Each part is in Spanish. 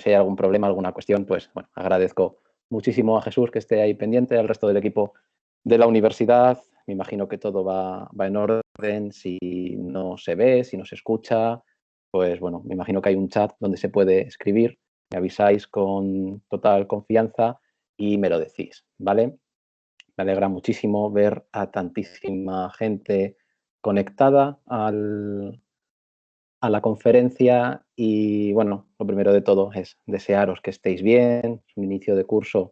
si hay algún problema, alguna cuestión, pues bueno, agradezco muchísimo a Jesús que esté ahí pendiente, al resto del equipo de la universidad. Me imagino que todo va en orden. Si no se ve, si no se escucha, pues bueno, me imagino que hay un chat donde se puede escribir. Me avisáis con total confianza y me lo decís, ¿vale? Me alegra muchísimo ver a tantísima gente conectada a la conferencia y bueno, lo primero de todo es desearos que estéis bien. Es un inicio de curso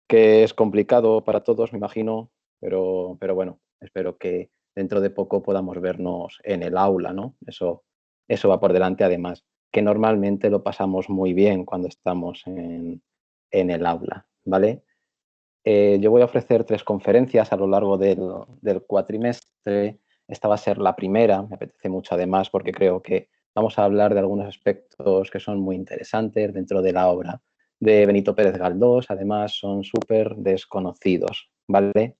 que es complicado para todos, me imagino, pero bueno, espero que dentro de poco podamos vernos en el aula, ¿no? Eso va por delante, además, que normalmente lo pasamos muy bien cuando estamos en el aula, ¿vale? Yo voy a ofrecer 3 conferencias a lo largo del cuatrimestre. Esta va a ser la primera, me apetece mucho además porque creo que vamos a hablar de algunos aspectos que son muy interesantes dentro de la obra de Benito Pérez Galdós, además son súper desconocidos, ¿vale?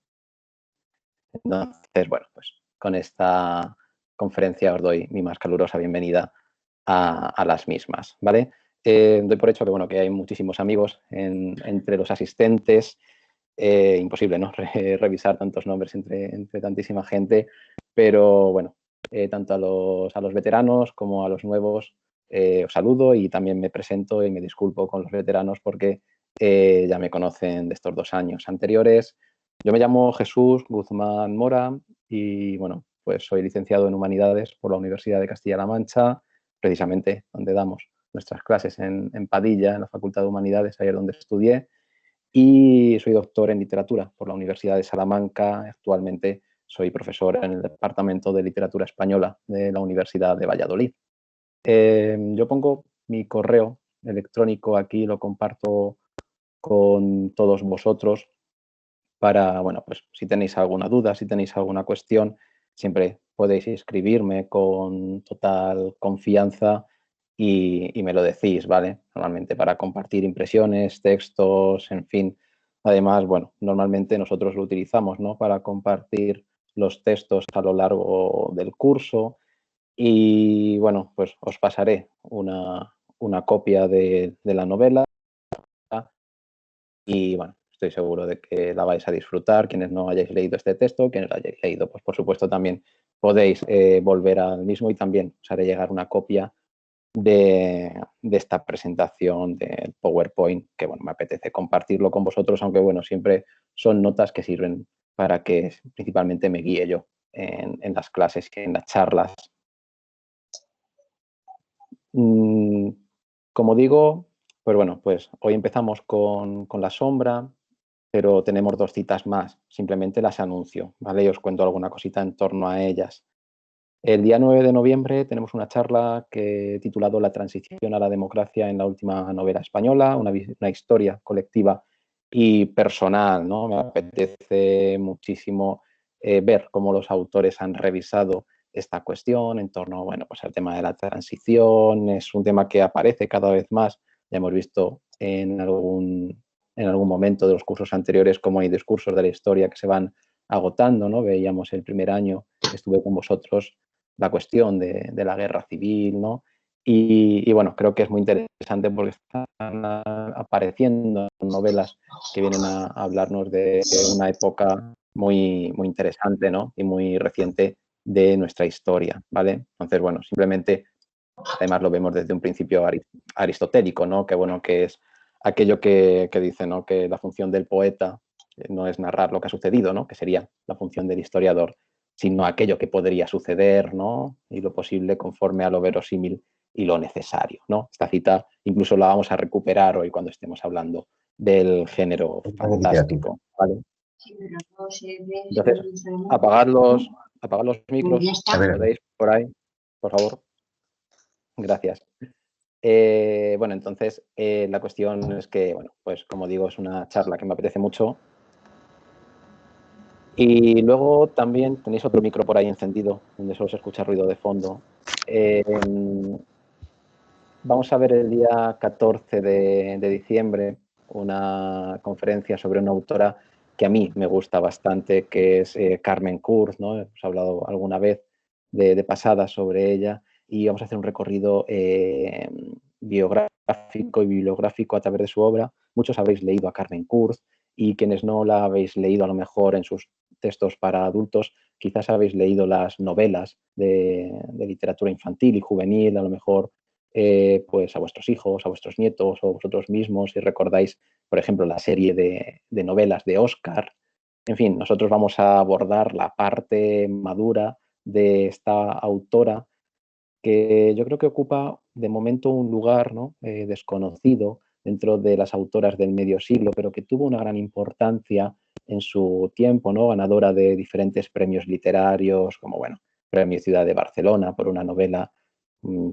Entonces, bueno, pues con esta conferencia os doy mi más calurosa bienvenida a las mismas, ¿vale? Doy por hecho que, bueno, que hay muchísimos amigos entre los asistentes. Imposible, ¿no? Revisar tantos nombres entre tantísima gente, pero bueno, tanto a los veteranos como a los nuevos os saludo y también me presento y me disculpo con los veteranos porque ya me conocen de estos 2 años anteriores. Yo me llamo Jesús Guzmán Mora y bueno, pues soy licenciado en Humanidades por la Universidad de Castilla-La Mancha, precisamente donde damos nuestras clases en Padilla, en la Facultad de Humanidades, ahí es donde estudié, y soy doctor en literatura por la Universidad de Salamanca. Actualmente soy profesor en el Departamento de Literatura Española de la Universidad de Valladolid. Yo pongo mi correo electrónico aquí, lo comparto con todos vosotros para, bueno, pues si tenéis alguna duda, si tenéis alguna cuestión, siempre podéis escribirme con total confianza y me lo decís, ¿vale? Normalmente para compartir impresiones, textos, en fin. Además, bueno, normalmente nosotros lo utilizamos, ¿no? Para compartir los textos a lo largo del curso y, bueno, pues os pasaré una copia de la novela y, bueno, estoy seguro de que la vais a disfrutar. Quienes no hayáis leído este texto, quienes lo hayáis leído, pues por supuesto también podéis volver al mismo y también os haré llegar una copia de esta presentación del PowerPoint, que bueno, me apetece compartirlo con vosotros, aunque bueno, siempre son notas que sirven para que principalmente me guíe yo en las clases y en las charlas. Como digo, pues bueno, pues hoy empezamos con la sombra, pero tenemos 2 citas más, simplemente las anuncio, ¿vale? Y os cuento alguna cosita en torno a ellas. El día 9 de noviembre tenemos una charla que he titulado La transición a la democracia en la última novela española, una historia colectiva y personal, ¿no? Me apetece muchísimo ver cómo los autores han revisado esta cuestión en torno, bueno, pues al tema de la transición. Es un tema que aparece cada vez más. Ya hemos visto en algún momento de los cursos anteriores cómo hay discursos de la historia que se van agotando, ¿no? Veíamos el primer año que estuve con vosotros la cuestión de la guerra civil, ¿no? Y bueno, creo que es muy interesante porque están apareciendo novelas que vienen a hablarnos de una época muy interesante, ¿no? Y muy reciente de nuestra historia, ¿vale? Entonces, bueno, simplemente, además lo vemos desde un principio aristotélico, ¿no? Que bueno, que es aquello que dice, ¿no? Que la función del poeta no es narrar lo que ha sucedido, ¿no? Que sería la función del historiador, sino aquello que podría suceder, ¿no? Y lo posible conforme a lo verosímil y lo necesario, ¿no? Esta cita incluso la vamos a recuperar hoy cuando estemos hablando del género fantástico, ¿vale? Entonces, apagad los micros, ¿podéis por ahí? Por favor. Gracias. Bueno, entonces, la cuestión es que, bueno, pues como digo, es una charla que me apetece mucho. Y luego también tenéis otro micro por ahí encendido, donde solo se escucha ruido de fondo. Vamos a ver el día 14 de diciembre una conferencia sobre una autora que a mí me gusta bastante, que es Carmen Kurz, ¿no? Hemos hablado alguna vez de pasada sobre ella y vamos a hacer un recorrido biográfico y bibliográfico a través de su obra. Muchos habréis leído a Carmen Kurz y quienes no la habéis leído a lo mejor en sus textos para adultos, quizás habéis leído las novelas de literatura infantil y juvenil, a lo mejor pues a vuestros hijos, a vuestros nietos o vosotros mismos, si recordáis, por ejemplo, la serie de novelas de Oscar. En fin, nosotros vamos a abordar la parte madura de esta autora que yo creo que ocupa de momento un lugar, ¿no? Desconocido dentro de las autoras del medio siglo, pero que tuvo una gran importancia en su tiempo, ¿no? Ganadora de diferentes premios literarios, como bueno, Premio Ciudad de Barcelona por una novela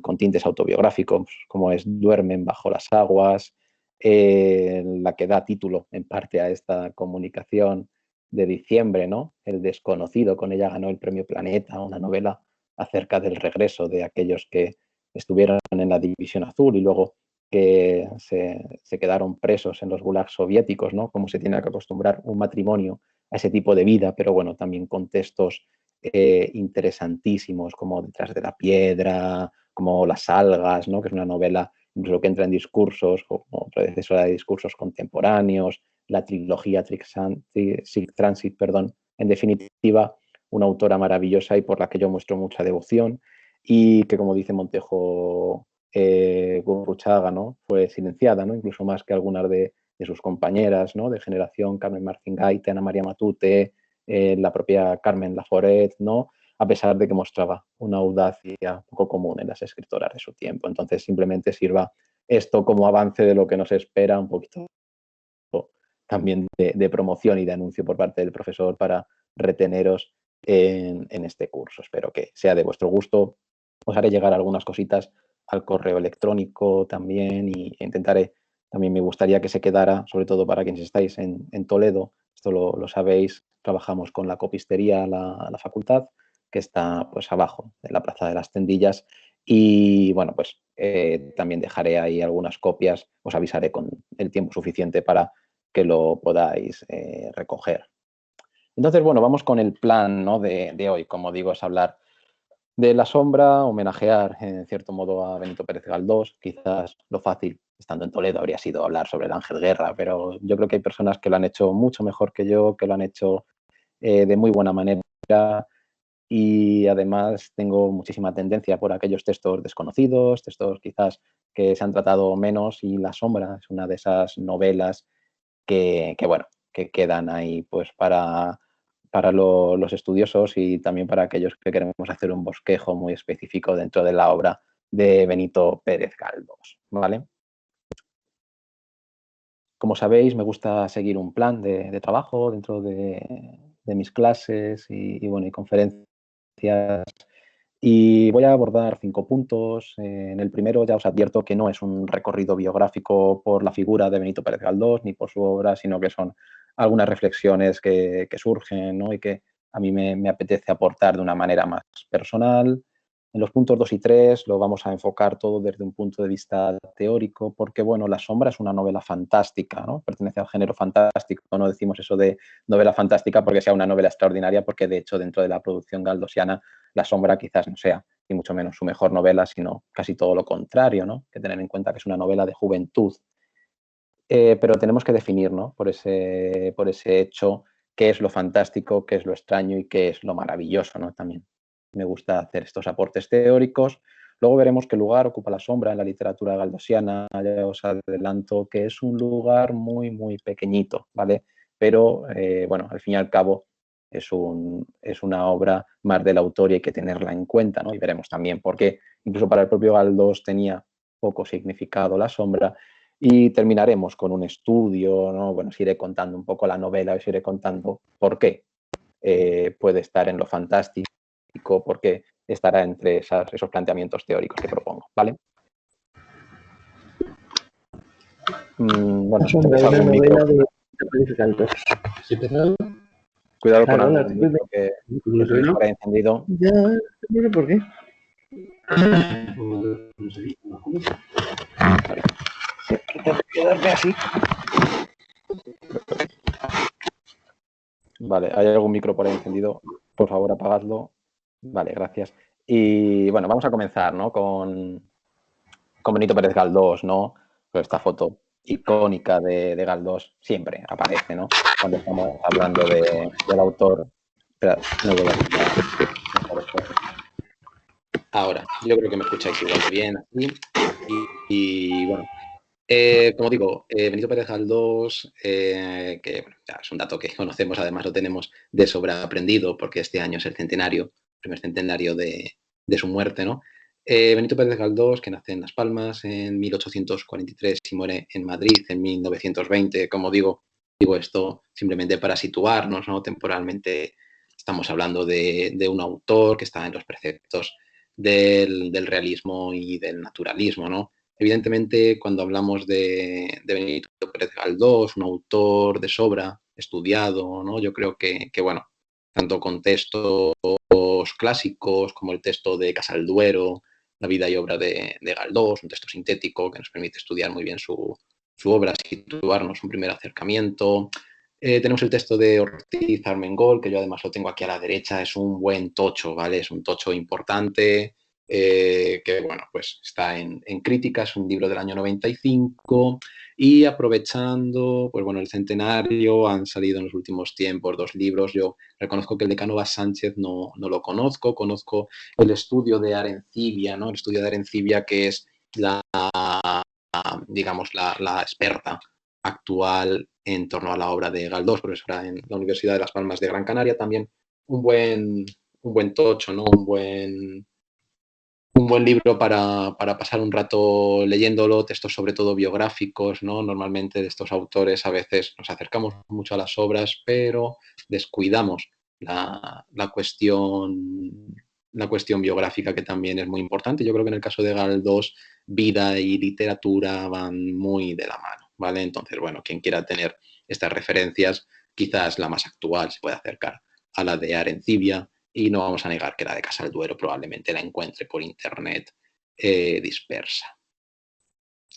con tintes autobiográficos, como es Duermen bajo las aguas, la que da título en parte a esta comunicación de diciembre, ¿no? El desconocido, con ella ganó el Premio Planeta, una novela acerca del regreso de aquellos que estuvieron en la División Azul y luego que se quedaron presos en los gulags soviéticos, ¿no? Como se tiene que acostumbrar un matrimonio a ese tipo de vida, pero bueno, también contextos interesantísimos como Detrás de la piedra, como Las algas, ¿no? Que es una novela incluso que entra en discursos, como predecesora de discursos contemporáneos, la trilogía Sic Transit, perdón. En definitiva, una autora maravillosa y por la que yo muestro mucha devoción y que, como dice Montejo Gurruchaga, ¿no? Fue silenciada, ¿no? Incluso más que algunas de sus compañeras, ¿no? De generación, Carmen Martín Gaite, Ana María Matute, la propia Carmen Laforet, ¿no? A pesar de que mostraba una audacia poco común en las escritoras de su tiempo. Entonces, simplemente sirva esto como avance de lo que nos espera, un poquito también de promoción y de anuncio por parte del profesor para reteneros en este curso. Espero que sea de vuestro gusto. Os haré llegar algunas cositas al correo electrónico también y intentaré, también me gustaría que se quedara, sobre todo para quienes estáis en Toledo, esto lo sabéis, trabajamos con la copistería, la facultad, que está pues abajo de la Plaza de las Tendillas y bueno, pues también dejaré ahí algunas copias, os avisaré con el tiempo suficiente para que lo podáis recoger. Entonces, bueno, vamos con el plan, ¿no? de hoy. Como digo, es hablar de la sombra, homenajear en cierto modo a Benito Pérez Galdós. Quizás lo fácil, estando en Toledo, habría sido hablar sobre el Ángel Guerra, pero yo creo que hay personas que lo han hecho mucho mejor que yo, que lo han hecho de muy buena manera y además tengo muchísima tendencia por aquellos textos desconocidos, textos quizás que se han tratado menos y La sombra es una de esas novelas bueno, que quedan ahí pues para los estudiosos y también para aquellos que queremos hacer un bosquejo muy específico dentro de la obra de Benito Pérez Galdós, ¿vale? Como sabéis, me gusta seguir un plan de trabajo dentro de mis clases bueno, y conferencias y voy a abordar 5 puntos. En el primero ya os advierto que no es un recorrido biográfico por la figura de Benito Pérez Galdós ni por su obra, sino que son algunas reflexiones que surgen, ¿no? Y que a mí me apetece aportar de una manera más personal. En los puntos 2 y 3 lo vamos a enfocar todo desde un punto de vista teórico, porque bueno, La sombra es una novela fantástica, ¿no? Pertenece al género fantástico, no decimos eso de novela fantástica porque sea una novela extraordinaria, porque de hecho dentro de la producción galdosiana La sombra quizás no sea, ni mucho menos su mejor novela, sino casi todo lo contrario, ¿no? Hay que tener en cuenta que es una novela de juventud. Pero tenemos que definir, ¿no? Por ese hecho qué es lo fantástico, qué es lo extraño y qué es lo maravilloso, ¿no? También me gusta hacer estos aportes teóricos. Luego veremos qué lugar ocupa La sombra en la literatura galdosiana. Ya os adelanto que es un lugar muy, muy pequeñito, ¿vale? Pero, bueno, al fin y al cabo es una obra más del autor y hay que tenerla en cuenta, ¿no? Y veremos también por qué, incluso para el propio Galdós tenía poco significado La sombra. Y terminaremos con un estudio, ¿no? Bueno, os iré contando un poco la novela, os iré contando por qué puede estar en lo fantástico, por qué estará entre esos planteamientos teóricos que propongo, ¿vale? Bueno, Sombra, tenéis una algún novela micro. de Sí, pero Cuidado con claro, el algún artículo micro que de tenéis por ahí encendido. ya, mira por qué. Vale. Sí, quedarme así. Vale, ¿hay algún micro por ahí encendido? Por favor, apagadlo. Vale, gracias. Y bueno, vamos a comenzar, ¿no? con Benito Pérez Galdós, ¿no? Pues esta foto icónica de Galdós siempre aparece, ¿no? Cuando estamos hablando del autor. Espera, no voy a quitar. Ahora, yo creo que me escucháis igual de bien aquí. Y bueno, como digo, Benito Pérez Galdós, que bueno, ya es un dato que conocemos, además lo tenemos de sobra aprendido, porque este año es el centenario, primer centenario de su muerte, ¿no? Benito Pérez Galdós, que nace en Las Palmas en 1843 y muere en Madrid en 1920, como digo esto simplemente para situarnos, ¿no? Temporalmente estamos hablando de un autor que está en los preceptos del realismo y del naturalismo, ¿no? Evidentemente, cuando hablamos de Benito Pérez Galdós, un autor de sobra, estudiado, ¿no? Yo creo que bueno, tanto con textos clásicos como el texto de Casalduero, La vida y obra de Galdós, un texto sintético que nos permite estudiar muy bien su obra, situarnos un primer acercamiento. Tenemos el texto de Ortiz Armengol, que yo además lo tengo aquí a la derecha, es un buen tocho, ¿vale? Es un tocho importante, que bueno, pues está en crítica, es un libro del año 95 y aprovechando, pues bueno, el centenario, han salido en los últimos tiempos 2 libros. Yo reconozco que el de Cánovas Sánchez no lo conozco, conozco el estudio de Arencibia, ¿no? El estudio de Arencibia, que es digamos, la experta actual en torno a la obra de Galdós, profesora en la Universidad de Las Palmas de Gran Canaria, también un buen tocho, ¿no? Un buen libro para pasar un rato leyéndolo, textos sobre todo biográficos, ¿no? Normalmente de estos autores a veces nos acercamos mucho a las obras, pero descuidamos la cuestión biográfica, que también es muy importante. Yo creo que en el caso de Galdós, vida y literatura van muy de la mano, ¿vale? Entonces, bueno, quien quiera tener estas referencias, quizás la más actual se puede acercar a la de Arencibia, y no vamos a negar que la de Casalduero probablemente la encuentre por internet dispersa,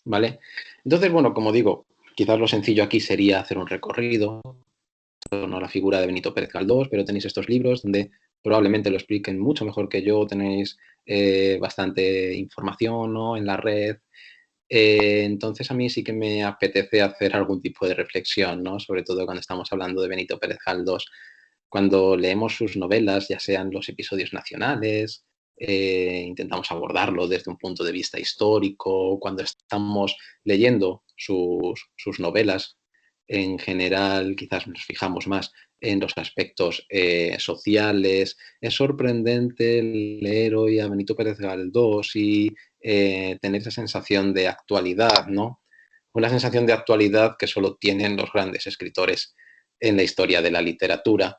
¿vale? Entonces, bueno, como digo, quizás lo sencillo aquí sería hacer un recorrido en torno a la figura de Benito Pérez Galdós, pero tenéis estos libros donde probablemente lo expliquen mucho mejor que yo, tenéis bastante información, ¿no? En la red. Entonces a mí sí que me apetece hacer algún tipo de reflexión, ¿no? Sobre todo cuando estamos hablando de Benito Pérez Galdós. Cuando leemos sus novelas, ya sean los episodios nacionales, intentamos abordarlo desde un punto de vista histórico. Cuando estamos leyendo sus novelas, en general quizás nos fijamos más en los aspectos sociales. Es sorprendente leer hoy a Benito Pérez Galdós y tener esa sensación de actualidad, ¿no? Una sensación de actualidad que solo tienen los grandes escritores en la historia de la literatura.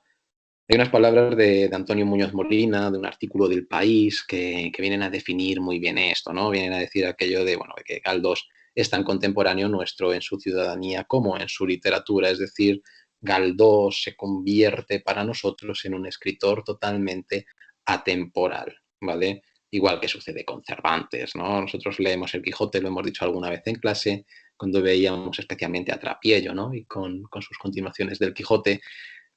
Hay unas palabras de Antonio Muñoz Molina, de un artículo del País, que vienen a definir muy bien esto, ¿no? Vienen a decir aquello de, bueno, que Galdós es tan contemporáneo nuestro en su ciudadanía como en su literatura. Es decir, Galdós se convierte para nosotros en un escritor totalmente atemporal, ¿vale? Igual que sucede con Cervantes, ¿no? Nosotros leemos el Quijote, lo hemos dicho alguna vez en clase, cuando veíamos especialmente a Trapiello, ¿no? Y con sus continuaciones del Quijote.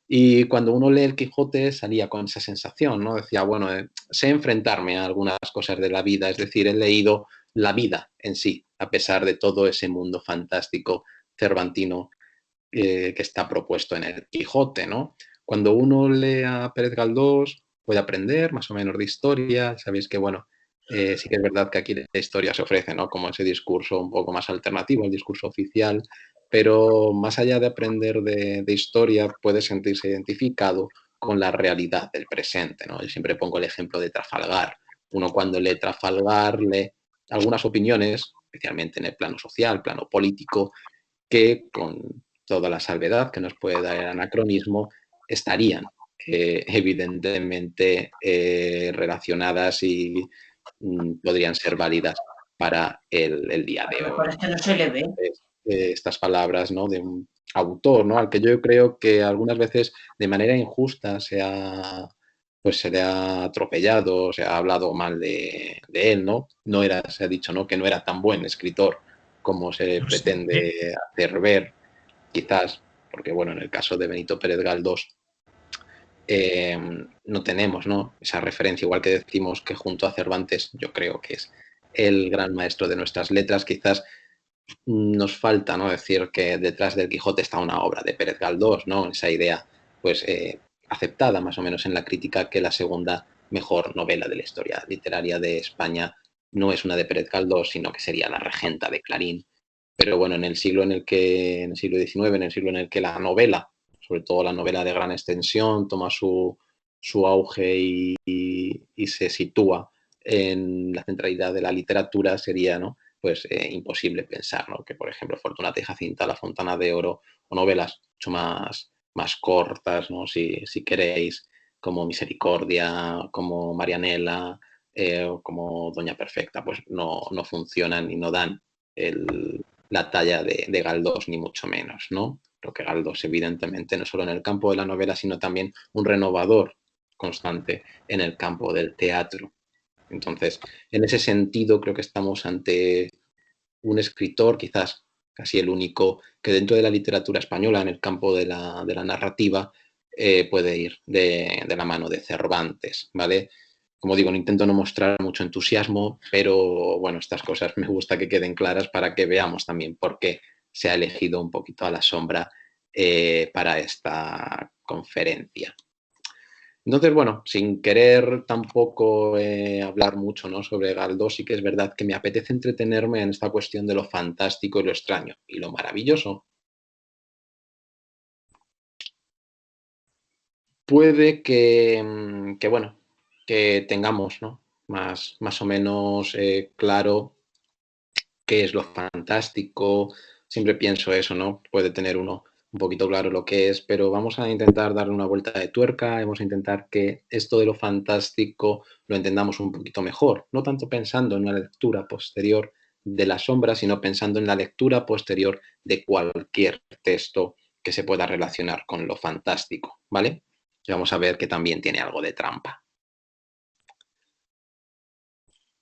Y cuando uno lee el Quijote salía con esa sensación, ¿no? Decía, bueno, sé enfrentarme a algunas cosas de la vida, es decir, he leído la vida en sí, a pesar de todo ese mundo fantástico cervantino que está propuesto en el Quijote, ¿no? Cuando uno lee a Pérez Galdós puede aprender más o menos de historia. Sabéis que, bueno, sí que es verdad que aquí la historia se ofrece, ¿no? Como ese discurso un poco más alternativo, el discurso oficial, pero más allá de aprender de historia, puede sentirse identificado con la realidad del presente, ¿no? Yo siempre pongo el ejemplo de Trafalgar. Uno cuando lee Trafalgar lee algunas opiniones, especialmente en el plano social, plano político, que con toda la salvedad que nos puede dar el anacronismo, estarían evidentemente relacionadas y podrían ser válidas para el día A de lo hoy. mejor es que no se le ve. Estas palabras, ¿no? De un autor, ¿no? Al que yo creo que algunas veces de manera injusta pues se le ha atropellado, se ha hablado mal de él, ¿no? Se ha dicho, ¿no? Que no era tan buen escritor como se No sé. pretende hacer ver, quizás, porque bueno, en el caso de Benito Pérez Galdós no tenemos, ¿no? Esa referencia, igual que decimos que junto a Cervantes yo creo que es el gran maestro de nuestras letras. Quizás nos falta, ¿no?, decir que detrás del Quijote está una obra de Pérez Galdós, ¿no? Esa idea, pues, aceptada más o menos en la crítica, que la segunda mejor novela de la historia literaria de España no es una de Pérez Galdós, sino que sería La Regenta de Clarín. Pero bueno, en el siglo XIX, en el siglo en el que la novela, sobre todo la novela de gran extensión, toma su auge y se sitúa en la centralidad de la literatura, sería, ¿no?, pues imposible pensar, ¿no?, que, por ejemplo, Fortunata y Jacinta, La Fontana de Oro, o novelas mucho más cortas, ¿no?, si queréis, como Misericordia, como Marianela, o como Doña Perfecta, pues no funcionan y no dan la talla de Galdós, ni mucho menos, ¿no? Creo que Galdós, evidentemente, no solo en el campo de la novela, sino también un renovador constante en el campo del teatro. Entonces, en ese sentido, creo que estamos ante un escritor, quizás casi el único, que dentro de la literatura española, en el campo de la narrativa, puede ir de la mano de Cervantes, ¿vale? Como digo, no intento no mostrar mucho entusiasmo, pero bueno, estas cosas me gusta que queden claras para que veamos también por qué se ha elegido un poquito a la sombra para esta conferencia. Entonces, bueno, sin querer tampoco hablar mucho, ¿no?, sobre Galdós, sí que es verdad que me apetece entretenerme en esta cuestión de lo fantástico y lo extraño y lo maravilloso. Puede que bueno, que tengamos, ¿no?, más o menos claro qué es lo fantástico. Siempre pienso eso, ¿no? Puede tener uno un poquito claro lo que es, pero vamos a intentar darle una vuelta de tuerca, vamos a intentar que esto de lo fantástico lo entendamos un poquito mejor, no tanto pensando en una lectura posterior de la sombra, sino pensando en la lectura posterior de cualquier texto que se pueda relacionar con lo fantástico, ¿vale? Y vamos a ver que también tiene algo de trampa.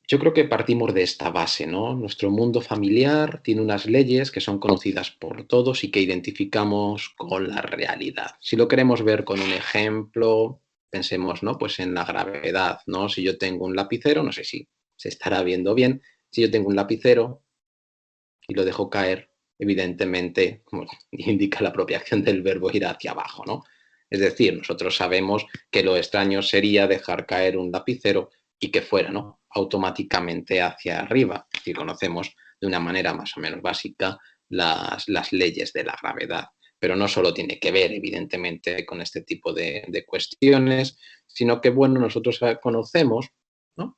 Yo creo que partimos de esta base, ¿no? Nuestro mundo familiar tiene unas leyes que son conocidas por todos y que identificamos con la realidad. Si lo queremos ver con un ejemplo, pensemos, ¿no?, pues en la gravedad, ¿no? Si yo tengo un lapicero, no sé si se estará viendo bien, si yo tengo un lapicero y lo dejo caer, evidentemente, como indica la propia acción del verbo, ir hacia abajo, ¿no? Es decir, nosotros sabemos que lo extraño sería dejar caer un lapicero y que fuera, ¿no?, automáticamente hacia arriba. Es decir, conocemos de una manera más o menos básica las leyes de la gravedad. Pero no solo tiene que ver, evidentemente, con este tipo de cuestiones, sino que, bueno, nosotros conocemos, ¿no?,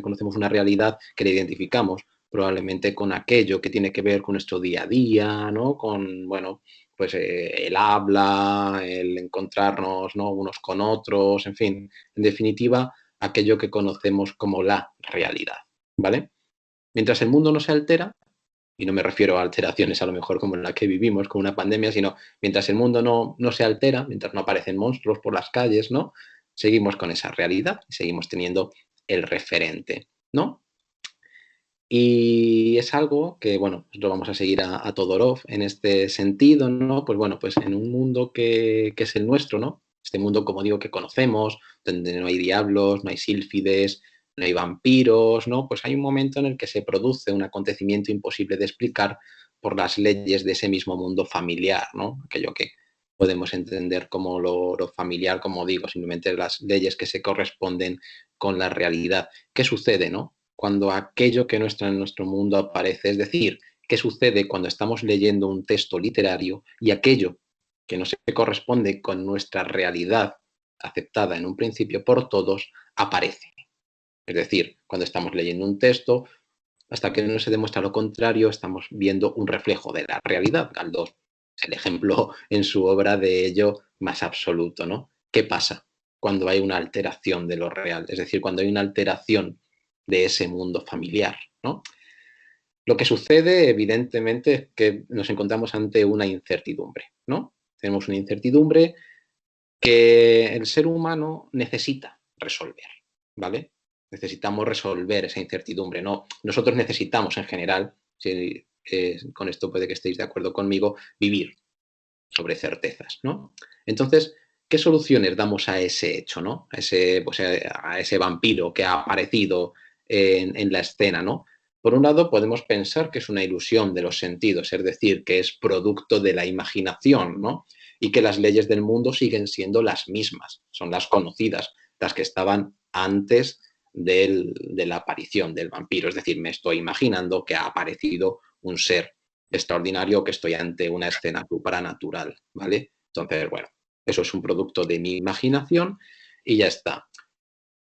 conocemos una realidad que la identificamos probablemente con aquello que tiene que ver con nuestro día a día, ¿no?, con, bueno, pues el habla, el encontrarnos, ¿no?, unos con otros, en fin, en definitiva, aquello que conocemos como la realidad, ¿vale? Mientras el mundo no se altera, y no me refiero a alteraciones a lo mejor como en la que vivimos, con una pandemia, sino mientras el mundo no se altera, mientras no aparecen monstruos por las calles, ¿no?, seguimos con esa realidad y seguimos teniendo el referente, ¿no? Y es algo que, bueno, nosotros vamos a seguir a Todorov en este sentido, ¿no? Pues bueno, pues en un mundo que es el nuestro, ¿no? Este mundo, como digo, que conocemos, donde no hay diablos, no hay sílfides, no hay vampiros, ¿no? Pues hay un momento en el que se produce un acontecimiento imposible de explicar por las leyes de ese mismo mundo familiar, ¿no? Aquello que podemos entender como lo familiar, como digo, simplemente las leyes que se corresponden con la realidad. ¿Qué sucede, no?, cuando aquello que no está en nuestro mundo aparece? Es decir, ¿qué sucede cuando estamos leyendo un texto literario y aquello que no se corresponde con nuestra realidad aceptada en un principio por todos aparece? Es decir, cuando estamos leyendo un texto, hasta que no se demuestra lo contrario, estamos viendo un reflejo de la realidad. Galdós es el ejemplo en su obra de ello más absoluto, ¿no? ¿Qué pasa cuando hay una alteración de lo real? Es decir, cuando hay una alteración de ese mundo familiar, ¿no? Lo que sucede, evidentemente, es que nos encontramos ante una incertidumbre, ¿no? Tenemos una incertidumbre que el ser humano necesita resolver, ¿vale? Necesitamos resolver esa incertidumbre, ¿no? Nosotros necesitamos, en general, si, con esto puede que estéis de acuerdo conmigo, vivir sobre certezas, ¿no? Entonces, ¿qué soluciones damos a ese hecho, ¿no? A ese vampiro que ha aparecido en la escena, ¿no? Por un lado, podemos pensar que es una ilusión de los sentidos, es decir, que es producto de la imaginación, ¿no? Y que las leyes del mundo siguen siendo las mismas, son las conocidas, las que estaban antes de la aparición del vampiro. Es decir, me estoy imaginando que ha aparecido un ser extraordinario, que estoy ante una escena supranatural, ¿vale? Entonces, bueno, eso es un producto de mi imaginación y ya está.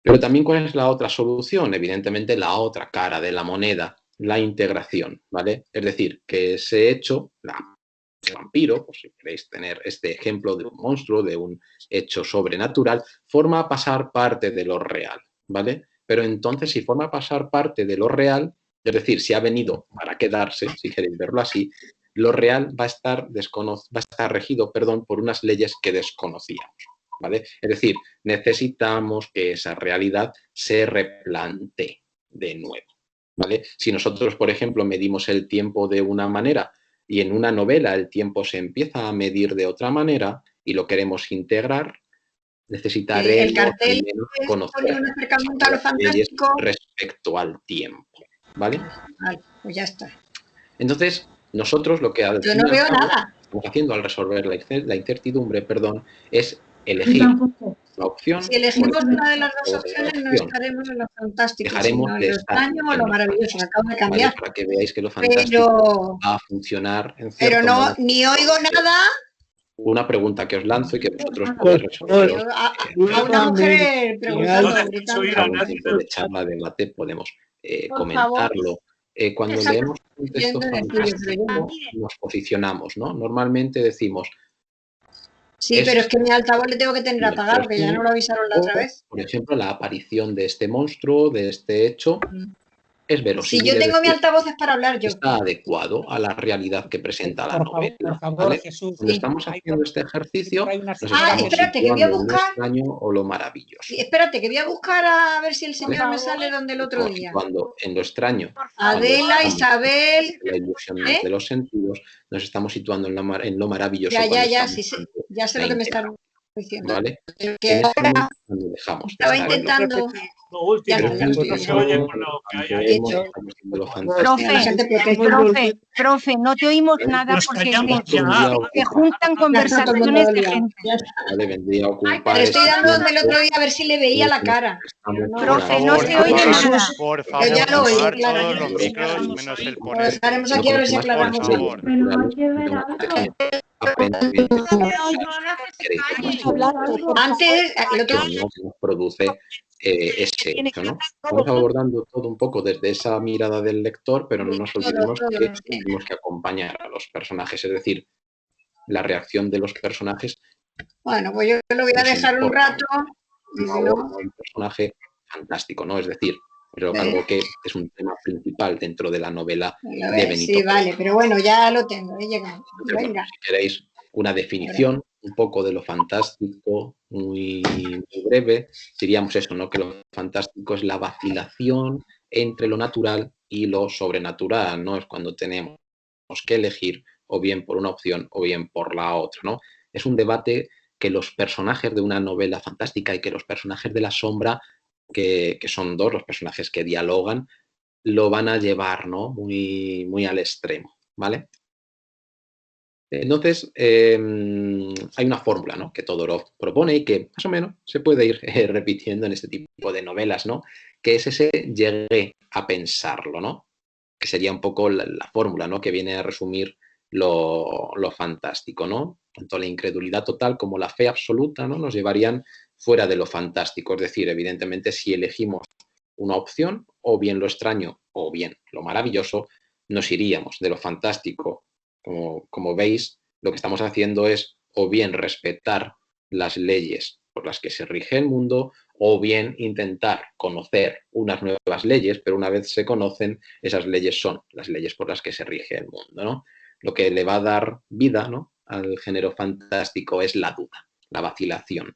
Pero también, ¿cuál es la otra solución? Evidentemente, la otra cara de la moneda, la integración, ¿vale? Es decir, que ese hecho, ese vampiro, por si queréis tener este ejemplo de un monstruo, de un hecho sobrenatural, forma a pasar parte de lo real, ¿vale? Pero entonces, si forma a pasar parte de lo real, es decir, si ha venido para quedarse, si queréis verlo así, lo real va a estar regido, por unas leyes que desconocíamos, ¿vale? Es decir, necesitamos que esa realidad se replantee de nuevo, ¿vale? Si nosotros, por ejemplo, medimos el tiempo de una manera y en una novela el tiempo se empieza a medir de otra manera y lo queremos integrar, necesitaremos el cartel al menos pone conocer un acercamiento a lo las leyes fantástico respecto al tiempo, ¿vale? Vale, pues ya está. Entonces, nosotros lo que al Yo fin no y al veo cabo nada. estamos haciendo al resolver la incertidumbre, es elegir la opción Si elegimos o una de las dos la opciones, no opción. estaremos en lo fantástico, Dejaremos sino en de lo estar extraño o en lo lo maravilloso. fantástico, Acabo de ¿vale? cambiar. Para que veáis que lo fantástico va a funcionar en Pero cierto no, modo. ni oigo nada. Una pregunta que os lanzo y que vosotros podéis Pues, resolver. A una mujer preguntando, gritando. En tiempo de charla, debate, podemos comentarlo. Cuando Exacto. leemos un texto Yendo de fantástico, nos posicionamos, ¿no? Normalmente decimos, sí, pero es que mi altavoz le tengo que tener bien, apagado, que ya no lo avisaron la otra vez. por ejemplo, la aparición de este monstruo, de este hecho, es Si verosímil. yo es tengo mi decir, altavoz es para hablar yo. está adecuado a la realidad que presenta la novela. Por favor, ¿vale? Jesús. Cuando estamos haciendo este ejercicio, nos estamos espérate, que voy a situando en lo buscar. extraño o lo maravilloso. Sí, espérate, que voy a buscar a ver si el señor me favor. sale donde el otro Estamos día. situando en lo extraño. Adela, Isabel. La ilusión ¿eh? de los sentidos, nos estamos situando en lo maravilloso. Ya, sí, ya sé lo que me están diciendo. ¿vale? Que En ese ahora momento cuando dejamos de estaba estar en lo intentando. Lo último, Ya, Pero ya, no se oye por lo que hay ahí. estamos haciendo lo fantástico. La gente Profe, no te oímos nada Nos porque callamos ya. se juntan conversaciones de gente. Vale, vendría a ocupar. Le estoy dando donde el otro día a ver si le veía la cara. Profe, no se oye nada. Por Yo favor, ya lo oigo, apagar claro. todos los micros menos el Lo ponente. dejaremos aquí a ver si aclaramos Por algo. favor. Antes, el otro Nos produce ese hecho, ¿no? Estamos abordando todo un poco desde esa mirada del lector, pero no nos olvidemos que tenemos que acompañar a los personajes, es decir, la reacción de los personajes. Bueno, pues yo lo voy a dejar un rato. Un personaje fantástico, ¿no? Es decir, pero algo que es un tema principal dentro de la novela de Benito. Sí, vale, pero bueno, ya lo tengo, he llegado. Venga. Si queréis una definición un poco de lo fantástico, muy breve, diríamos eso, ¿no? Que lo fantástico es la vacilación entre lo natural y lo sobrenatural, ¿no? Es cuando tenemos que elegir o bien por una opción o bien por la otra, ¿no? Es un debate que los personajes de una novela fantástica y que los personajes de la sombra, que son dos los personajes que dialogan, lo van a llevar, ¿no? Muy, muy al extremo, ¿vale? Entonces, hay una fórmula, ¿no? Que Todorov propone y que más o menos se puede ir repitiendo en este tipo de novelas, ¿no? Que es ese llegué a pensarlo, ¿no? Que sería un poco la fórmula, ¿no? Que viene a resumir lo fantástico, ¿no? Tanto la incredulidad total como la fe absoluta, ¿no? Nos llevarían fuera de lo fantástico. Es decir, evidentemente, si elegimos una opción, o bien lo extraño o bien lo maravilloso, nos iríamos de lo fantástico. Como veis, lo que estamos haciendo es o bien respetar las leyes por las que se rige el mundo, o bien intentar conocer unas nuevas leyes, pero una vez se conocen, esas leyes son las leyes por las que se rige el mundo, ¿no? Lo que le va a dar vida, ¿no?, al género fantástico es la duda, la vacilación.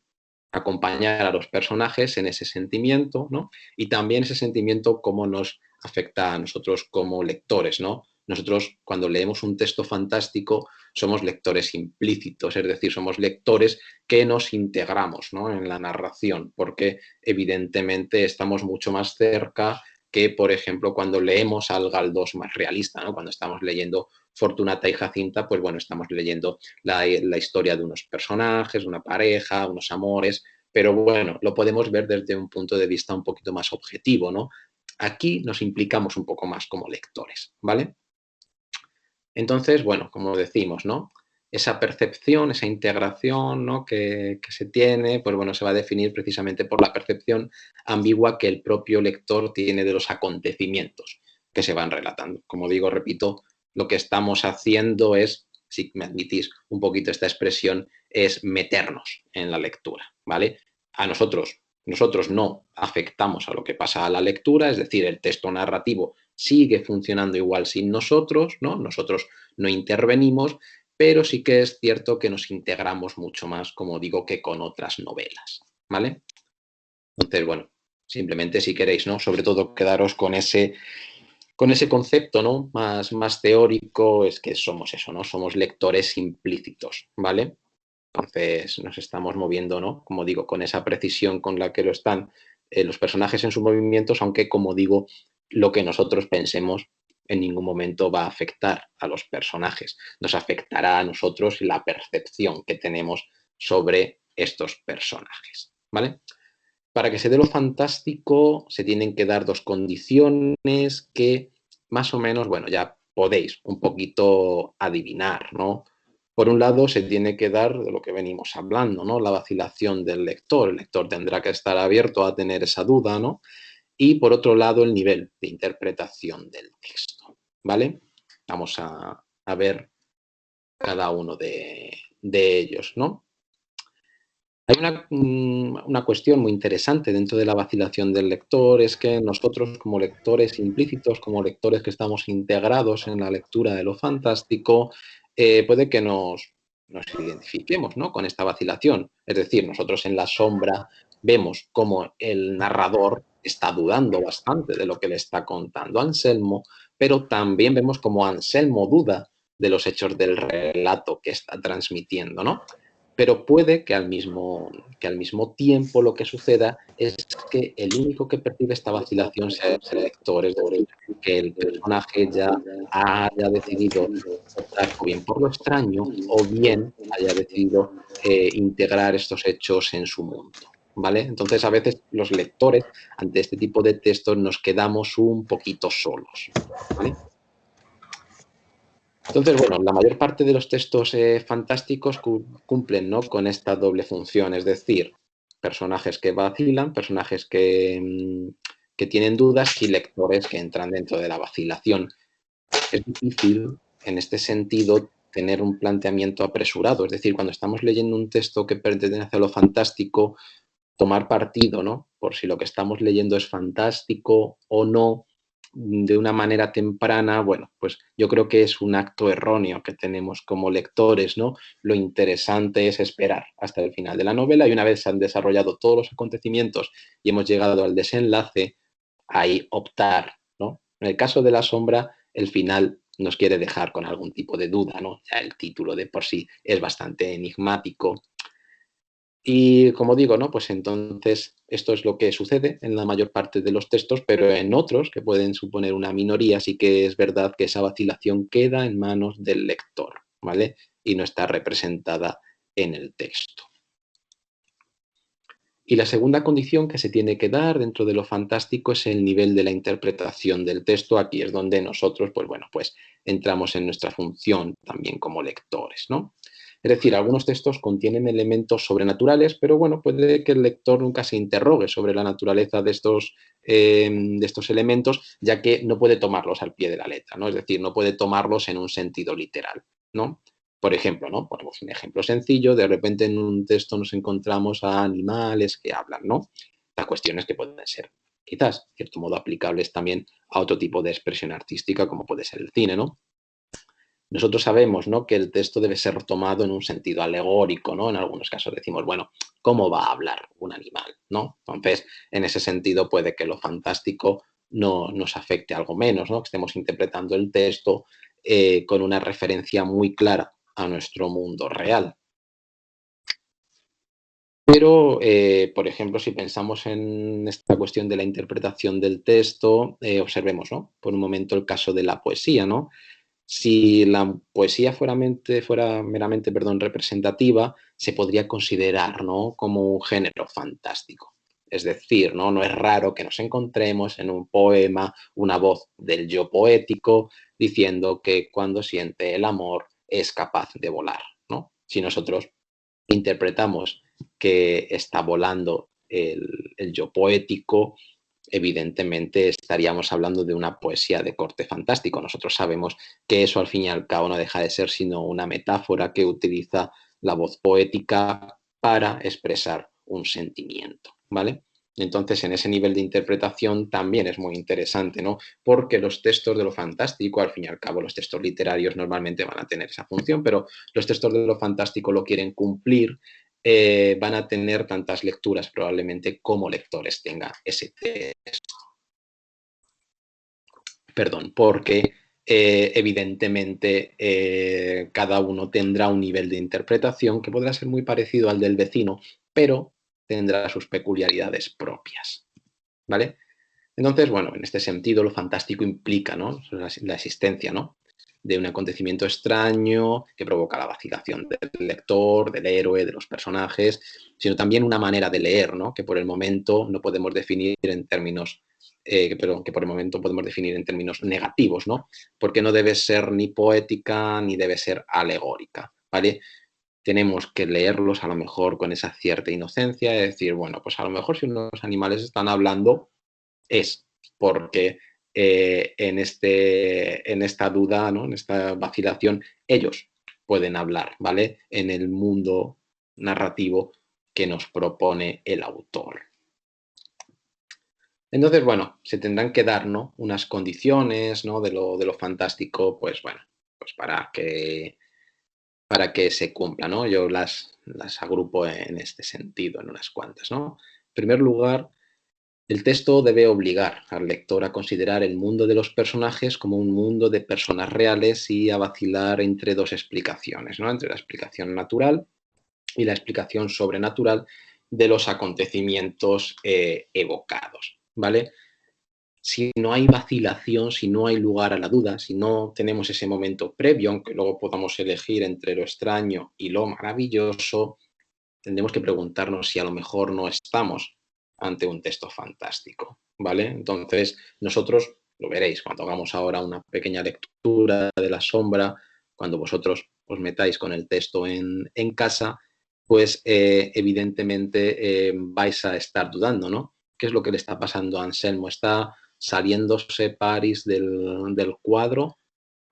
Acompañar a los personajes en ese sentimiento, ¿no? Y también ese sentimiento cómo nos afecta a nosotros como lectores, ¿no? Nosotros, cuando leemos un texto fantástico, somos lectores implícitos, es decir, somos lectores que nos integramos, ¿no?, en la narración, porque evidentemente estamos mucho más cerca que, por ejemplo, cuando leemos al Galdós más realista, ¿no? Cuando estamos leyendo Fortunata y Jacinta, pues bueno, estamos leyendo la historia de unos personajes, una pareja, unos amores, pero bueno, lo podemos ver desde un punto de vista un poquito más objetivo, ¿no? Aquí nos implicamos un poco más como lectores, ¿vale? Entonces, bueno, como decimos, ¿no? Esa percepción, esa integración, ¿no? que se tiene, pues bueno, se va a definir precisamente por la percepción ambigua que el propio lector tiene de los acontecimientos que se van relatando. Como digo, repito, lo que estamos haciendo es, si me admitís un poquito esta expresión, es meternos en la lectura, ¿vale? A nosotros no afectamos a lo que pasa a la lectura, es decir, el texto narrativo sigue funcionando igual sin nosotros, ¿no? Nosotros no intervenimos, pero sí que es cierto que nos integramos mucho más, como digo, que con otras novelas, ¿vale? Entonces, bueno, simplemente si queréis, ¿no? Sobre todo quedaros con ese concepto, ¿no? Más teórico, es que somos eso, ¿no? Somos lectores implícitos, ¿vale? Entonces nos estamos moviendo, ¿no? Como digo, con esa precisión con la que lo están los personajes en sus movimientos, aunque, como digo, lo que nosotros pensemos en ningún momento va a afectar a los personajes. Nos afectará a nosotros la percepción que tenemos sobre estos personajes, ¿vale? Para que se dé lo fantástico se tienen que dar dos condiciones que más o menos, bueno, ya podéis un poquito adivinar, ¿no? Por un lado, se tiene que dar de lo que venimos hablando, ¿no? La vacilación del lector. El lector tendrá que estar abierto a tener esa duda, ¿no? Y por otro lado, el nivel de interpretación del texto, ¿vale? Vamos a ver cada uno de ellos, ¿no? Hay una cuestión muy interesante dentro de la vacilación del lector, es que nosotros como lectores implícitos, como lectores que estamos integrados en la lectura de lo fantástico, puede que nos identifiquemos, ¿no? Con esta vacilación. Es decir, nosotros en la sombra vemos cómo el narrador está dudando bastante de lo que le está contando Anselmo, pero también vemos cómo Anselmo duda de los hechos del relato que está transmitiendo, ¿no? Pero puede que al mismo tiempo lo que suceda es que el único que percibe esta vacilación sea el lector, es decir, que el personaje ya haya decidido optar o bien por lo extraño o bien haya decidido integrar estos hechos en su mundo, ¿vale? Entonces, a veces los lectores, ante este tipo de textos, nos quedamos un poquito solos, ¿vale? Entonces, bueno, la mayor parte de los textos fantásticos cumplen, ¿no? Con esta doble función, es decir, personajes que vacilan, personajes que tienen dudas y lectores que entran dentro de la vacilación. Es difícil, en este sentido, tener un planteamiento apresurado, es decir, cuando estamos leyendo un texto que pertenece a lo fantástico, tomar partido, ¿no? Por si lo que estamos leyendo es fantástico o no, de una manera temprana, bueno, pues yo creo que es un acto erróneo que tenemos como lectores, ¿no? Lo interesante es esperar hasta el final de la novela y una vez se han desarrollado todos los acontecimientos y hemos llegado al desenlace, ahí optar, ¿no? En el caso de La sombra, el final nos quiere dejar con algún tipo de duda, ¿no? Ya el título de por sí es bastante enigmático. Y como digo, ¿no? Pues entonces esto es lo que sucede en la mayor parte de los textos, pero en otros, que pueden suponer una minoría, sí que es verdad que esa vacilación queda en manos del lector, ¿vale? Y no está representada en el texto. Y la segunda condición que se tiene que dar dentro de lo fantástico es el nivel de la interpretación del texto. Aquí es donde nosotros, pues bueno, pues entramos en nuestra función también como lectores, ¿no? Es decir, algunos textos contienen elementos sobrenaturales, pero bueno, puede que el lector nunca se interrogue sobre la naturaleza de estos elementos, ya que no puede tomarlos al pie de la letra, ¿no? Es decir, no puede tomarlos en un sentido literal, ¿no? Por ejemplo, ¿no? Ponemos un ejemplo sencillo, de repente en un texto nos encontramos a animales que hablan, ¿no? Las cuestiones que pueden ser, quizás, de cierto modo, aplicables también a otro tipo de expresión artística, como puede ser el cine, ¿no? Nosotros sabemos, ¿no? Que el texto debe ser tomado en un sentido alegórico, ¿no? En algunos casos decimos, bueno, ¿cómo va a hablar un animal, ¿no? Entonces, en ese sentido puede que lo fantástico no nos afecte algo menos, ¿no? Que estemos interpretando el texto con una referencia muy clara a nuestro mundo real. Pero, por ejemplo, si pensamos en esta cuestión de la interpretación del texto, observemos, ¿no? Por un momento el caso de la poesía, ¿no? Si la poesía fuera meramente, representativa, se podría considerar, ¿no?, como un género fantástico. Es decir, ¿no?, no es raro que nos encontremos en un poema una voz del yo poético diciendo que cuando siente el amor es capaz de volar, ¿no? Si nosotros interpretamos que está volando el yo poético, evidentemente estaríamos hablando de una poesía de corte fantástico. Nosotros sabemos que eso al fin y al cabo no deja de ser sino una metáfora que utiliza la voz poética para expresar un sentimiento, ¿vale? Entonces, en ese nivel de interpretación también es muy interesante, ¿no? Porque los textos de lo fantástico, al fin y al cabo, los textos literarios normalmente van a tener esa función, pero los textos de lo fantástico lo quieren cumplir, van a tener tantas lecturas probablemente como lectores tenga ese texto. Perdón, porque evidentemente cada uno tendrá un nivel de interpretación que podrá ser muy parecido al del vecino, pero tendrá sus peculiaridades propias, ¿vale? Entonces, bueno, en este sentido lo fantástico implica, ¿no?, la existencia, ¿no?, de un acontecimiento extraño que provoca la vacilación del lector, del héroe, de los personajes, sino también una manera de leer, ¿no?, que por el momento no podemos definir en términos, que por el momento podemos definir en términos negativos, ¿no?, porque no debe ser ni poética ni debe ser alegórica, ¿vale? Tenemos que leerlos a lo mejor con esa cierta inocencia, de decir, bueno, pues a lo mejor si unos animales están hablando es porque en esta duda, ¿no?, en esta vacilación, ellos pueden hablar, ¿vale?, en el mundo narrativo que nos propone el autor. Entonces, bueno, se tendrán que dar, ¿no?, unas condiciones, ¿no?, de lo fantástico, pues bueno, pues para que se cumpla, ¿no? Yo las agrupo en este sentido, en unas cuantas, ¿no? En primer lugar, el texto debe obligar al lector a considerar el mundo de los personajes como un mundo de personas reales y a vacilar entre dos explicaciones, ¿no?, entre la explicación natural y la explicación sobrenatural de los acontecimientos evocados, ¿vale? Si no hay vacilación, si no hay lugar a la duda, si no tenemos ese momento previo, aunque luego podamos elegir entre lo extraño y lo maravilloso, tendremos que preguntarnos si a lo mejor no estamos ante un texto fantástico, ¿vale? Entonces, nosotros, lo veréis cuando hagamos ahora una pequeña lectura de La Sombra, cuando vosotros os metáis con el texto en casa, pues evidentemente vais a estar dudando, ¿no? ¿Qué es lo que le está pasando a Anselmo? ¿Está saliéndose París del cuadro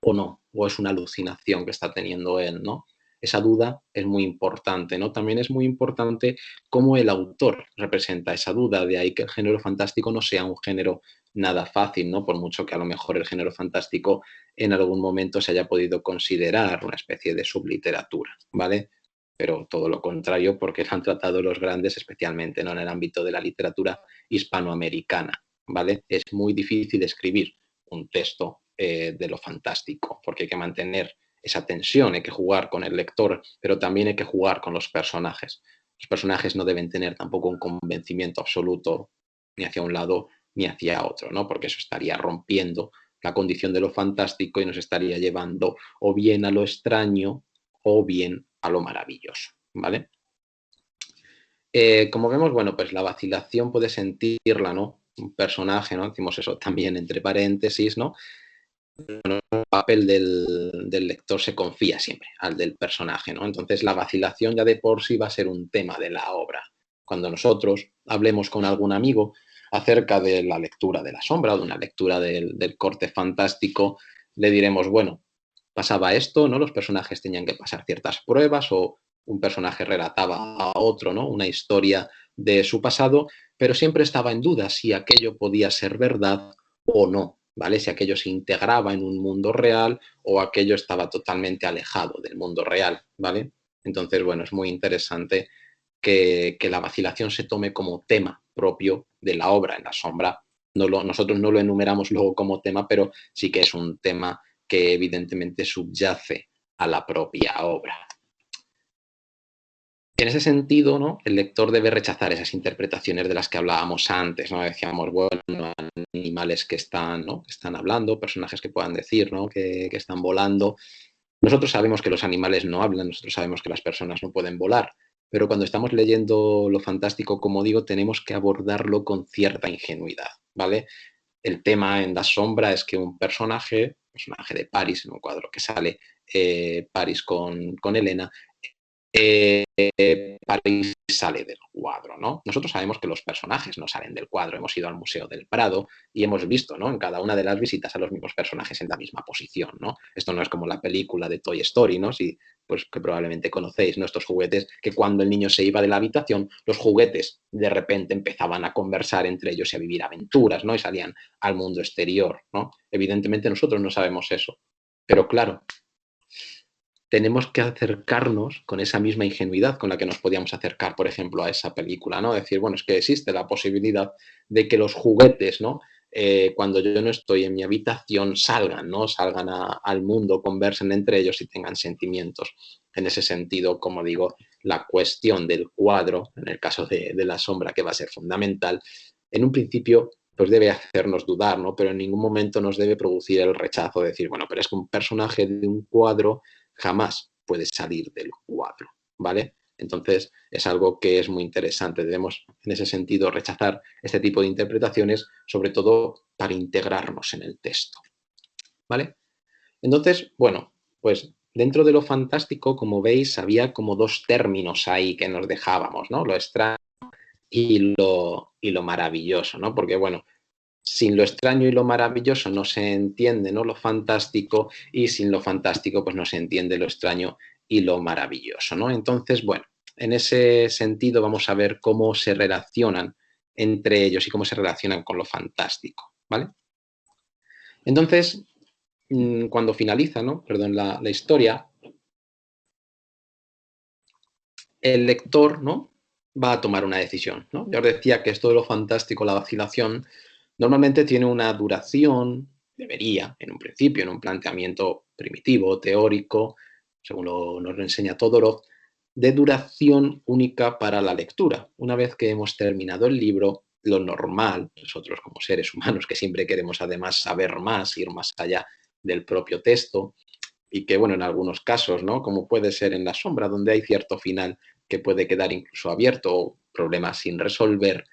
o no? ¿O es una alucinación que está teniendo él, ¿no? Esa duda es muy importante, ¿no? También es muy importante cómo el autor representa esa duda, de ahí que el género fantástico no sea un género nada fácil, ¿no? Por mucho que a lo mejor el género fantástico en algún momento se haya podido considerar una especie de subliteratura, ¿vale? Pero todo lo contrario, porque lo han tratado los grandes, especialmente, ¿no?, en el ámbito de la literatura hispanoamericana, ¿vale? Es muy difícil escribir un texto de lo fantástico, porque hay que mantener esa tensión, hay que jugar con el lector, pero también hay que jugar con los personajes. Los personajes no deben tener tampoco un convencimiento absoluto ni hacia un lado ni hacia otro, ¿no?, porque eso estaría rompiendo la condición de lo fantástico y nos estaría llevando o bien a lo extraño o bien a lo maravilloso, ¿vale? Como vemos, bueno, pues la vacilación puede sentirla, ¿no?, un personaje, ¿no?, decimos eso también entre paréntesis, ¿no? El papel del lector se confía siempre al del personaje, ¿no? Entonces la vacilación ya de por sí va a ser un tema de la obra. Cuando nosotros hablemos con algún amigo acerca de la lectura de La Sombra o de una lectura del corte fantástico, le diremos, bueno, pasaba esto, ¿no? Los personajes tenían que pasar ciertas pruebas o un personaje relataba a otro, ¿no?, una historia de su pasado, pero siempre estaba en duda si aquello podía ser verdad o no, ¿vale? Si aquello se integraba en un mundo real o aquello estaba totalmente alejado del mundo real, ¿vale? Entonces, bueno, es muy interesante que la vacilación se tome como tema propio de la obra en La Sombra. Nosotros no lo enumeramos luego como tema, pero sí que es un tema que evidentemente subyace a la propia obra. En ese sentido, ¿no? El lector debe rechazar esas interpretaciones de las que hablábamos antes, ¿no? Decíamos, bueno, animales que están, ¿no? Que están hablando, personajes que puedan decir, ¿no? Que están volando. Nosotros sabemos que los animales no hablan, nosotros sabemos que las personas no pueden volar, pero cuando estamos leyendo lo fantástico, como digo, tenemos que abordarlo con cierta ingenuidad, ¿vale? El tema en La Sombra es que un personaje de Paris, en un cuadro que sale Paris con Elena, París sale del cuadro, ¿no? Nosotros sabemos que los personajes no salen del cuadro, hemos ido al Museo del Prado y hemos visto, ¿no? En cada una de las visitas a los mismos personajes en la misma posición, ¿no? Esto no es como la película de Toy Story, ¿no? Sí, pues que probablemente conocéis, ¿no? Estos juguetes que cuando el niño se iba de la habitación, los juguetes de repente empezaban a conversar entre ellos y a vivir aventuras, ¿no? Y salían al mundo exterior, ¿no? Evidentemente nosotros no sabemos eso, pero claro, tenemos que acercarnos con esa misma ingenuidad con la que nos podíamos acercar, por ejemplo, a esa película, ¿no? Decir, bueno, es que existe la posibilidad de que los juguetes, ¿no? Cuando yo no estoy en mi habitación, salgan, ¿no? Salgan al mundo, conversen entre ellos y tengan sentimientos. En ese sentido, como digo, la cuestión del cuadro, en el caso de La Sombra, que va a ser fundamental, en un principio pues debe hacernos dudar, ¿no? Pero en ningún momento nos debe producir el rechazo de decir, bueno, pero es que un personaje de un cuadro jamás puede salir del cuadro, ¿vale? Entonces es algo que es muy interesante. Debemos, en ese sentido, rechazar este tipo de interpretaciones, sobre todo para integrarnos en el texto, ¿vale? Entonces, bueno, pues dentro de lo fantástico, como veis, había como dos términos ahí que nos dejábamos, ¿no? Lo extraño y lo maravilloso, ¿no? Porque, bueno, sin lo extraño y lo maravilloso no se entiende, ¿no? Lo fantástico, y sin lo fantástico pues no se entiende lo extraño y lo maravilloso, ¿no? Entonces, bueno, en ese sentido vamos a ver cómo se relacionan entre ellos y cómo se relacionan con lo fantástico, ¿vale? Entonces, cuando finaliza, ¿no? Perdón, la historia, el lector, ¿no? Va a tomar una decisión, ¿no? Ya os decía que esto de lo fantástico, la vacilación, normalmente tiene una duración, debería, en un principio, en un planteamiento primitivo, teórico, según nos lo enseña Todorov, de duración única para la lectura. Una vez que hemos terminado el libro, lo normal, nosotros como seres humanos que siempre queremos además saber más, ir más allá del propio texto, y que, bueno, en algunos casos, ¿no? Como puede ser en La Sombra, donde hay cierto final que puede quedar incluso abierto o problemas sin resolver,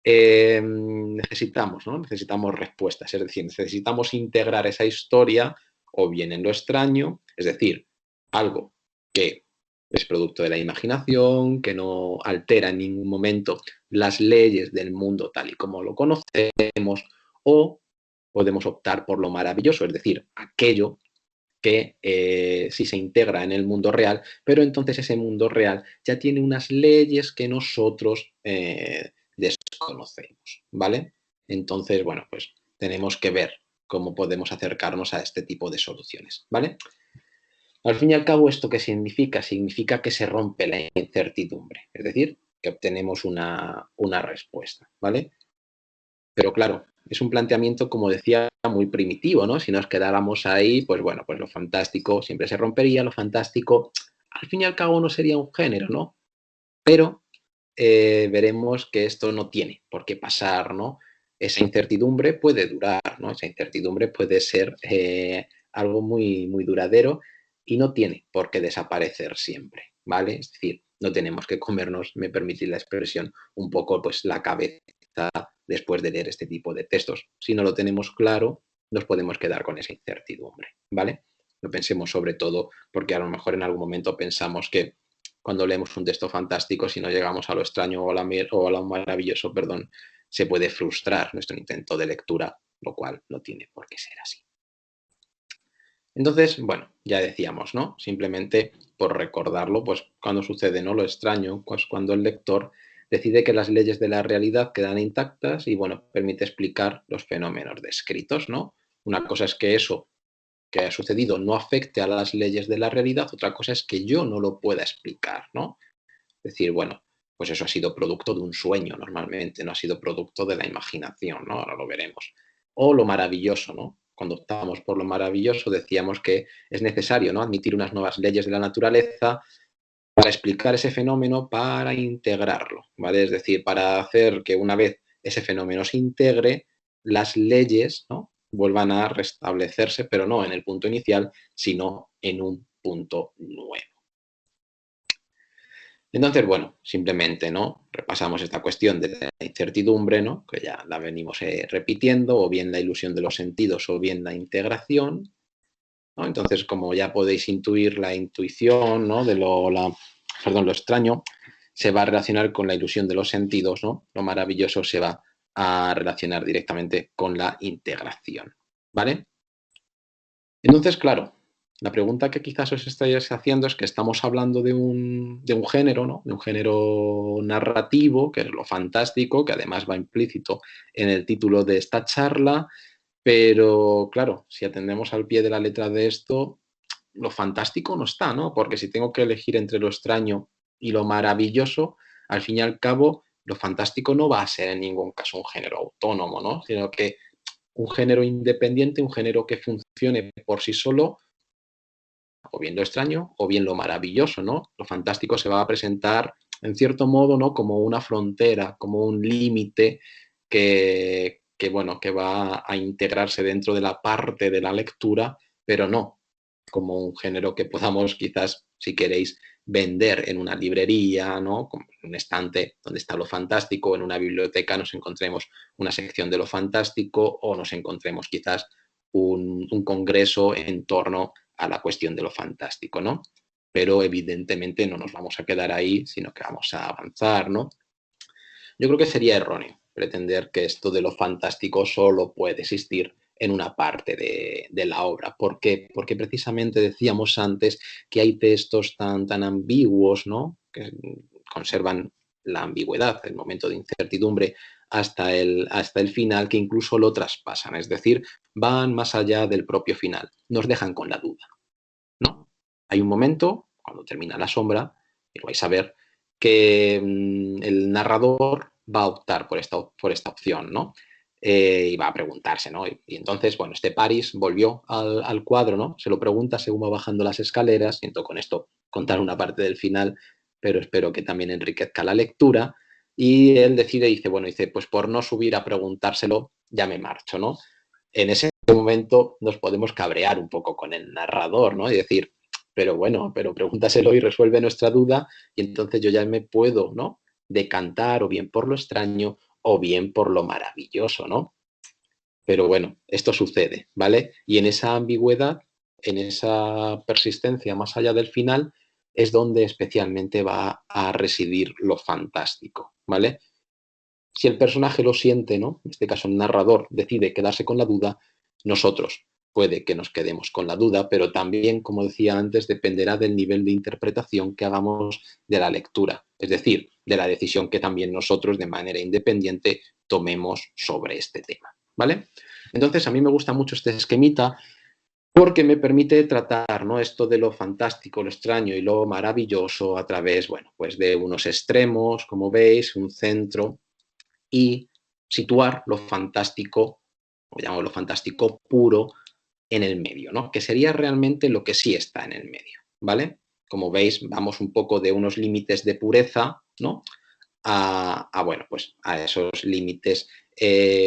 necesitamos, ¿no? Necesitamos respuestas, es decir, necesitamos integrar esa historia o bien en lo extraño, es decir, algo que es producto de la imaginación, que no altera en ningún momento las leyes del mundo tal y como lo conocemos, o podemos optar por lo maravilloso, es decir, aquello que sí se integra en el mundo real, pero entonces ese mundo real ya tiene unas leyes que nosotros desconocemos, ¿vale? Entonces, bueno, pues tenemos que ver cómo podemos acercarnos a este tipo de soluciones, ¿vale? Al fin y al cabo, ¿esto qué significa? Significa que se rompe la incertidumbre, es decir, que obtenemos una respuesta, ¿vale? Pero claro, es un planteamiento, como decía, muy primitivo, ¿no? Si nos quedáramos ahí, pues bueno, pues lo fantástico siempre se rompería, lo fantástico, al fin y al cabo, no sería un género, ¿no? Pero veremos que esto no tiene por qué pasar, ¿no? Esa incertidumbre puede durar, ¿no? Esa incertidumbre puede ser algo muy, muy duradero y no tiene por qué desaparecer siempre, ¿vale? Es decir, no tenemos que comernos, me permitís la expresión, un poco pues la cabeza después de leer este tipo de textos. Si no lo tenemos claro, nos podemos quedar con esa incertidumbre, ¿vale? Lo pensemos sobre todo porque a lo mejor en algún momento pensamos que cuando leemos un texto fantástico, si no llegamos a lo extraño o a lo maravilloso, perdón, se puede frustrar nuestro intento de lectura, lo cual no tiene por qué ser así. Entonces, bueno, ya decíamos, ¿no? Simplemente por recordarlo, pues cuando sucede, ¿no? Lo extraño, pues cuando el lector decide que las leyes de la realidad quedan intactas y, bueno, permite explicar los fenómenos descritos, ¿no? Una cosa es que eso que ha sucedido no afecte a las leyes de la realidad, otra cosa es que yo no lo pueda explicar, ¿no? Es decir, bueno, pues eso ha sido producto de un sueño normalmente, no ha sido producto de la imaginación, ¿no? Ahora lo veremos. O lo maravilloso, ¿no? Cuando optábamos por lo maravilloso decíamos que es necesario, ¿no? Admitir unas nuevas leyes de la naturaleza para explicar ese fenómeno, para integrarlo, ¿vale? Es decir, para hacer que una vez ese fenómeno se integre, las leyes, ¿no?, vuelvan a restablecerse, pero no en el punto inicial, sino en un punto nuevo. Entonces, bueno, simplemente, ¿no?, repasamos esta cuestión de la incertidumbre, ¿no?, que ya la venimos repitiendo, o bien la ilusión de los sentidos, o bien la integración, ¿no? Entonces, como ya podéis intuir, la intuición, ¿no?, de lo extraño se va a relacionar con la ilusión de los sentidos, ¿no? Lo maravilloso se va a relacionar directamente con la integración, ¿vale? Entonces, claro, la pregunta que quizás os estáis haciendo es que estamos hablando de un género, ¿no?, de un género narrativo, que es lo fantástico, que además va implícito en el título de esta charla, pero claro, si atendemos al pie de la letra de esto, lo fantástico no está, ¿no? Porque si tengo que elegir entre lo extraño y lo maravilloso, al fin y al cabo, lo fantástico no va a ser en ningún caso un género autónomo, ¿no? Sino que un género independiente, un género que funcione por sí solo, o bien lo extraño o bien lo maravilloso, ¿no? Lo fantástico se va a presentar, en cierto modo, ¿no?, como una frontera, como un límite bueno, que va a integrarse dentro de la parte de la lectura, pero no como un género que podamos quizás, si queréis, vender en una librería, ¿no?, como en un estante donde está lo fantástico, en una biblioteca nos encontremos una sección de lo fantástico, o nos encontremos quizás un congreso en torno a la cuestión de lo fantástico, ¿no? Pero evidentemente no nos vamos a quedar ahí, sino que vamos a avanzar, ¿no? Yo creo que sería erróneo pretender que esto de lo fantástico solo puede existir en una parte de la obra. ¿Por qué? Porque precisamente decíamos antes que hay textos tan ambiguos, ¿no?, que conservan la ambigüedad, el momento de incertidumbre, hasta el final, que incluso lo traspasan, es decir, van más allá del propio final, nos dejan con la duda, ¿no? Hay un momento, cuando termina la sombra, y lo vais a ver, que el narrador va a optar por esta opción, ¿no? Y va a preguntarse, ¿no? Y entonces, bueno, este Paris volvió al cuadro, ¿no? Se lo pregunta según va bajando las escaleras. Siento con esto contar una parte del final, pero espero que también enriquezca la lectura. Y él dice, pues por no subir a preguntárselo, ya me marcho, ¿no? En ese momento nos podemos cabrear un poco con el narrador, ¿no? Y decir, pero bueno, pero pregúntaselo y resuelve nuestra duda, y entonces yo ya me puedo, ¿no?, decantar o bien por lo extraño o bien por lo maravilloso, ¿no? Pero bueno, esto sucede, ¿vale? Y en esa ambigüedad, en esa persistencia más allá del final, es donde especialmente va a residir lo fantástico, ¿vale? Si el personaje lo siente, ¿no?, en este caso el narrador decide quedarse con la duda, nosotros puede que nos quedemos con la duda, pero también, como decía antes, dependerá del nivel de interpretación que hagamos de la lectura, es decir, de la decisión que también nosotros de manera independiente tomemos sobre este tema, ¿vale? Entonces, a mí me gusta mucho este esquemita porque me permite tratar, ¿no?, esto de lo fantástico, lo extraño y lo maravilloso a través, bueno, pues de unos extremos, como veis, un centro, y situar lo fantástico, o llamamos lo fantástico puro, en el medio, ¿no?, que sería realmente lo que sí está en el medio, ¿vale? Como veis, vamos un poco de unos límites de pureza, ¿no?, bueno, pues a esos límites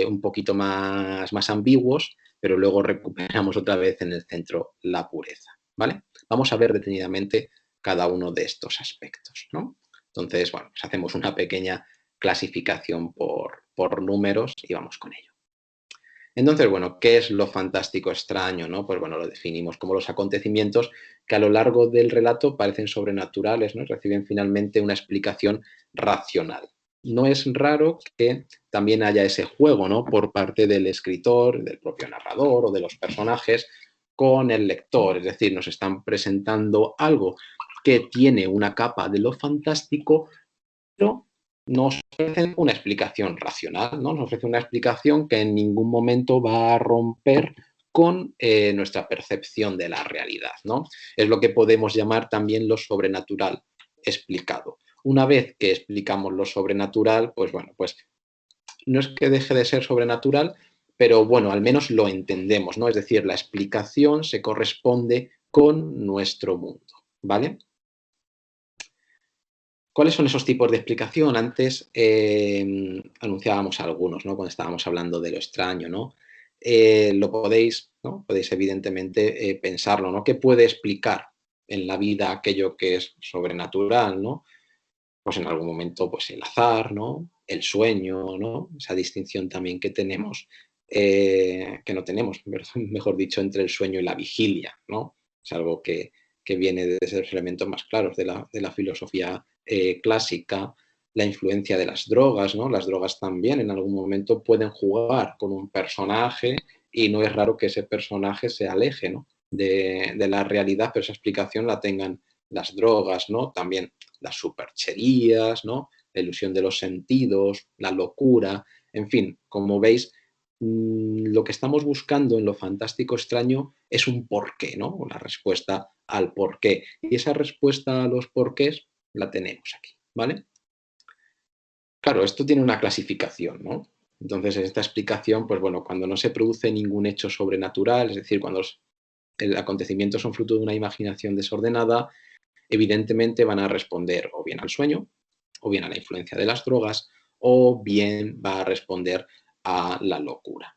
un poquito más ambiguos, pero luego recuperamos otra vez en el centro la pureza, ¿vale? Vamos a ver detenidamente cada uno de estos aspectos, ¿no? Entonces, bueno, pues hacemos una pequeña clasificación por números y vamos con ello. Entonces, bueno, ¿qué es lo fantástico extraño, no? Pues bueno, lo definimos como los acontecimientos que a lo largo del relato parecen sobrenaturales, ¿no?, y reciben finalmente una explicación racional. No es raro que también haya ese juego, ¿no?, por parte del escritor, del propio narrador o de los personajes con el lector, es decir, nos están presentando algo que tiene una capa de lo fantástico, pero nos ofrecen una explicación racional, ¿no? Nos ofrece una explicación que en ningún momento va a romper con nuestra percepción de la realidad, ¿no? Es lo que podemos llamar también lo sobrenatural explicado. Una vez que explicamos lo sobrenatural, pues bueno, pues no es que deje de ser sobrenatural, pero bueno, al menos lo entendemos, ¿no? Es decir, la explicación se corresponde con nuestro mundo, ¿vale? ¿Cuáles son esos tipos de explicación? Antes anunciábamos algunos, ¿no? Cuando estábamos hablando de lo extraño, ¿no? Lo podéis, ¿no? Podéis evidentemente pensarlo, ¿no? ¿Qué puede explicar en la vida aquello que es sobrenatural, ¿no? Pues en algún momento, pues el azar, ¿no? El sueño, ¿no? Esa distinción también que tenemos, que no tenemos, mejor dicho, entre el sueño y la vigilia, ¿no? Es algo que viene de esos elementos más claros de la filosofía clásica, la influencia de las drogas, ¿no? Las drogas también en algún momento pueden jugar con un personaje y no es raro que ese personaje se aleje, ¿no? de la realidad, pero esa explicación la tengan las drogas, ¿no? También las supercherías, ¿no? La ilusión de los sentidos, la locura, en fin, como veis, lo que estamos buscando en lo fantástico extraño es un porqué, ¿no? Una respuesta al porqué. Y esa respuesta a los porqués la tenemos aquí, ¿vale? Claro, esto tiene una clasificación, ¿no? Entonces, en esta explicación, pues bueno, cuando no se produce ningún hecho sobrenatural, es decir, cuando los acontecimientos son fruto de una imaginación desordenada, evidentemente van a responder o bien al sueño, o bien a la influencia de las drogas, o bien va a responder a la locura.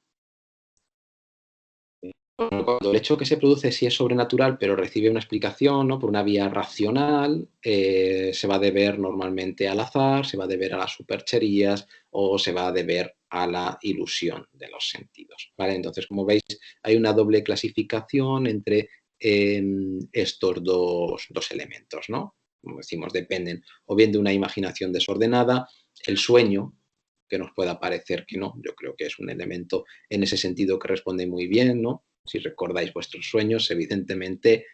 Cuando el hecho que se produce sí es sobrenatural, pero recibe una explicación, ¿no? Por una vía racional, se va a deber normalmente al azar, se va a deber a las supercherías o se va a deber a la ilusión de los sentidos, ¿vale? Entonces, como veis, hay una doble clasificación entre estos dos elementos, ¿no? Como decimos, dependen o bien de una imaginación desordenada, el sueño, que nos pueda parecer que no, yo creo que es un elemento en ese sentido que responde muy bien, ¿no? Si recordáis vuestros sueños, evidentemente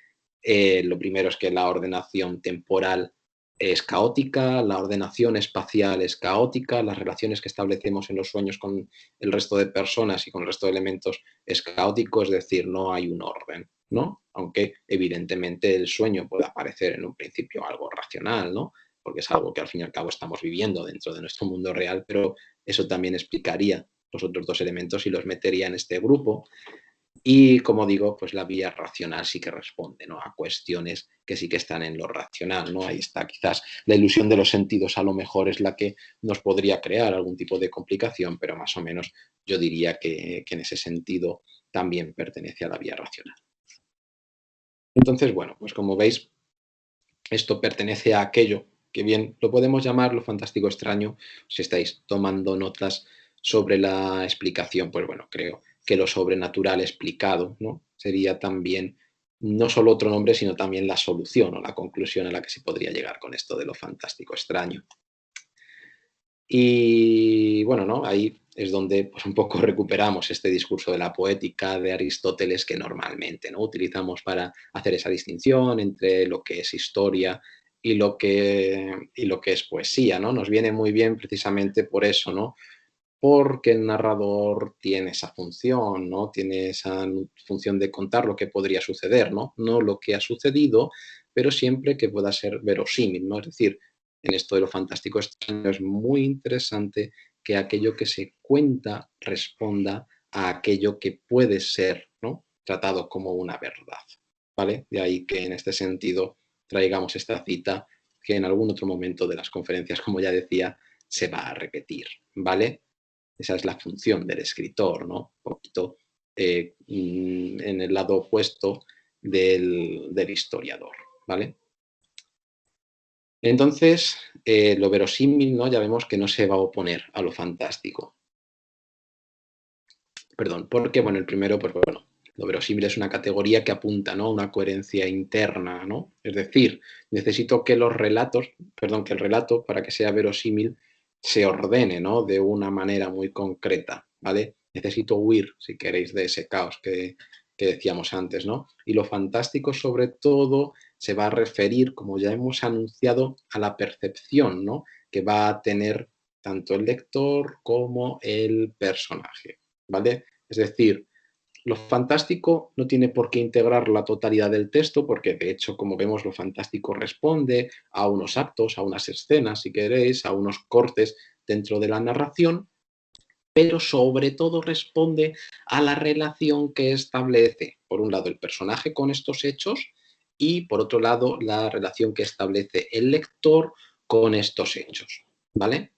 lo primero es que la ordenación temporal es caótica, la ordenación espacial es caótica, las relaciones que establecemos en los sueños con el resto de personas y con el resto de elementos es caótico, es decir, no hay un orden, ¿no? Aunque evidentemente el sueño pueda parecer en un principio algo racional, ¿no? Porque es algo que al fin y al cabo estamos viviendo dentro de nuestro mundo real, pero eso también explicaría los otros dos elementos y los metería en este grupo. Y como digo, pues la vía racional sí que responde, ¿no? A cuestiones que sí que están en lo racional, ¿no? Ahí está, quizás la ilusión de los sentidos a lo mejor es la que nos podría crear algún tipo de complicación, pero más o menos yo diría que en ese sentido también pertenece a la vía racional. Entonces, bueno, pues como veis, esto pertenece a aquello que bien lo podemos llamar lo fantástico extraño. Si estáis tomando notas sobre la explicación, pues bueno, creo que lo sobrenatural explicado, ¿no? Sería también no solo otro nombre, sino también la solución o la conclusión a la que se podría llegar con esto de lo fantástico extraño. Y bueno, ¿no? Ahí es donde pues, un poco recuperamos este discurso de la poética de Aristóteles que normalmente ¿no? utilizamos para hacer esa distinción entre lo que es historia y lo que es poesía, ¿no? Nos viene muy bien precisamente por eso, ¿no? Porque el narrador tiene esa función, ¿no? Tiene esa función de contar lo que podría suceder, ¿no? No lo que ha sucedido, pero siempre que pueda ser verosímil, ¿no? Es decir, en esto de lo fantástico extraño es muy interesante que aquello que se cuenta responda a aquello que puede ser, ¿no? Tratado como una verdad, ¿vale? De ahí que en este sentido traigamos esta cita que en algún otro momento de las conferencias, como ya decía, se va a repetir, ¿vale? Esa es la función del escritor, ¿no? Un poquito en el lado opuesto del historiador, ¿vale? Entonces, lo verosímil, ¿no? Ya vemos que no se va a oponer a lo fantástico. Perdón, porque, bueno, el primero, pues bueno, lo verosímil es una categoría que apunta, ¿no? a una coherencia interna, ¿no? Es decir, necesito que los relatos, perdón, que el relato, para que sea verosímil, se ordene, ¿no? De una manera muy concreta, ¿vale? Necesito huir, si queréis, de ese caos que decíamos antes, ¿no? Y lo fantástico, sobre todo, se va a referir, como ya hemos anunciado, a la percepción, ¿no? Que va a tener tanto el lector como el personaje, ¿vale? Es decir, lo fantástico no tiene por qué integrar la totalidad del texto, porque de hecho, como vemos, lo fantástico responde a unos actos, a unas escenas, si queréis, a unos cortes dentro de la narración, pero sobre todo responde a la relación que establece, por un lado, el personaje con estos hechos y, por otro lado, la relación que establece el lector con estos hechos, ¿vale?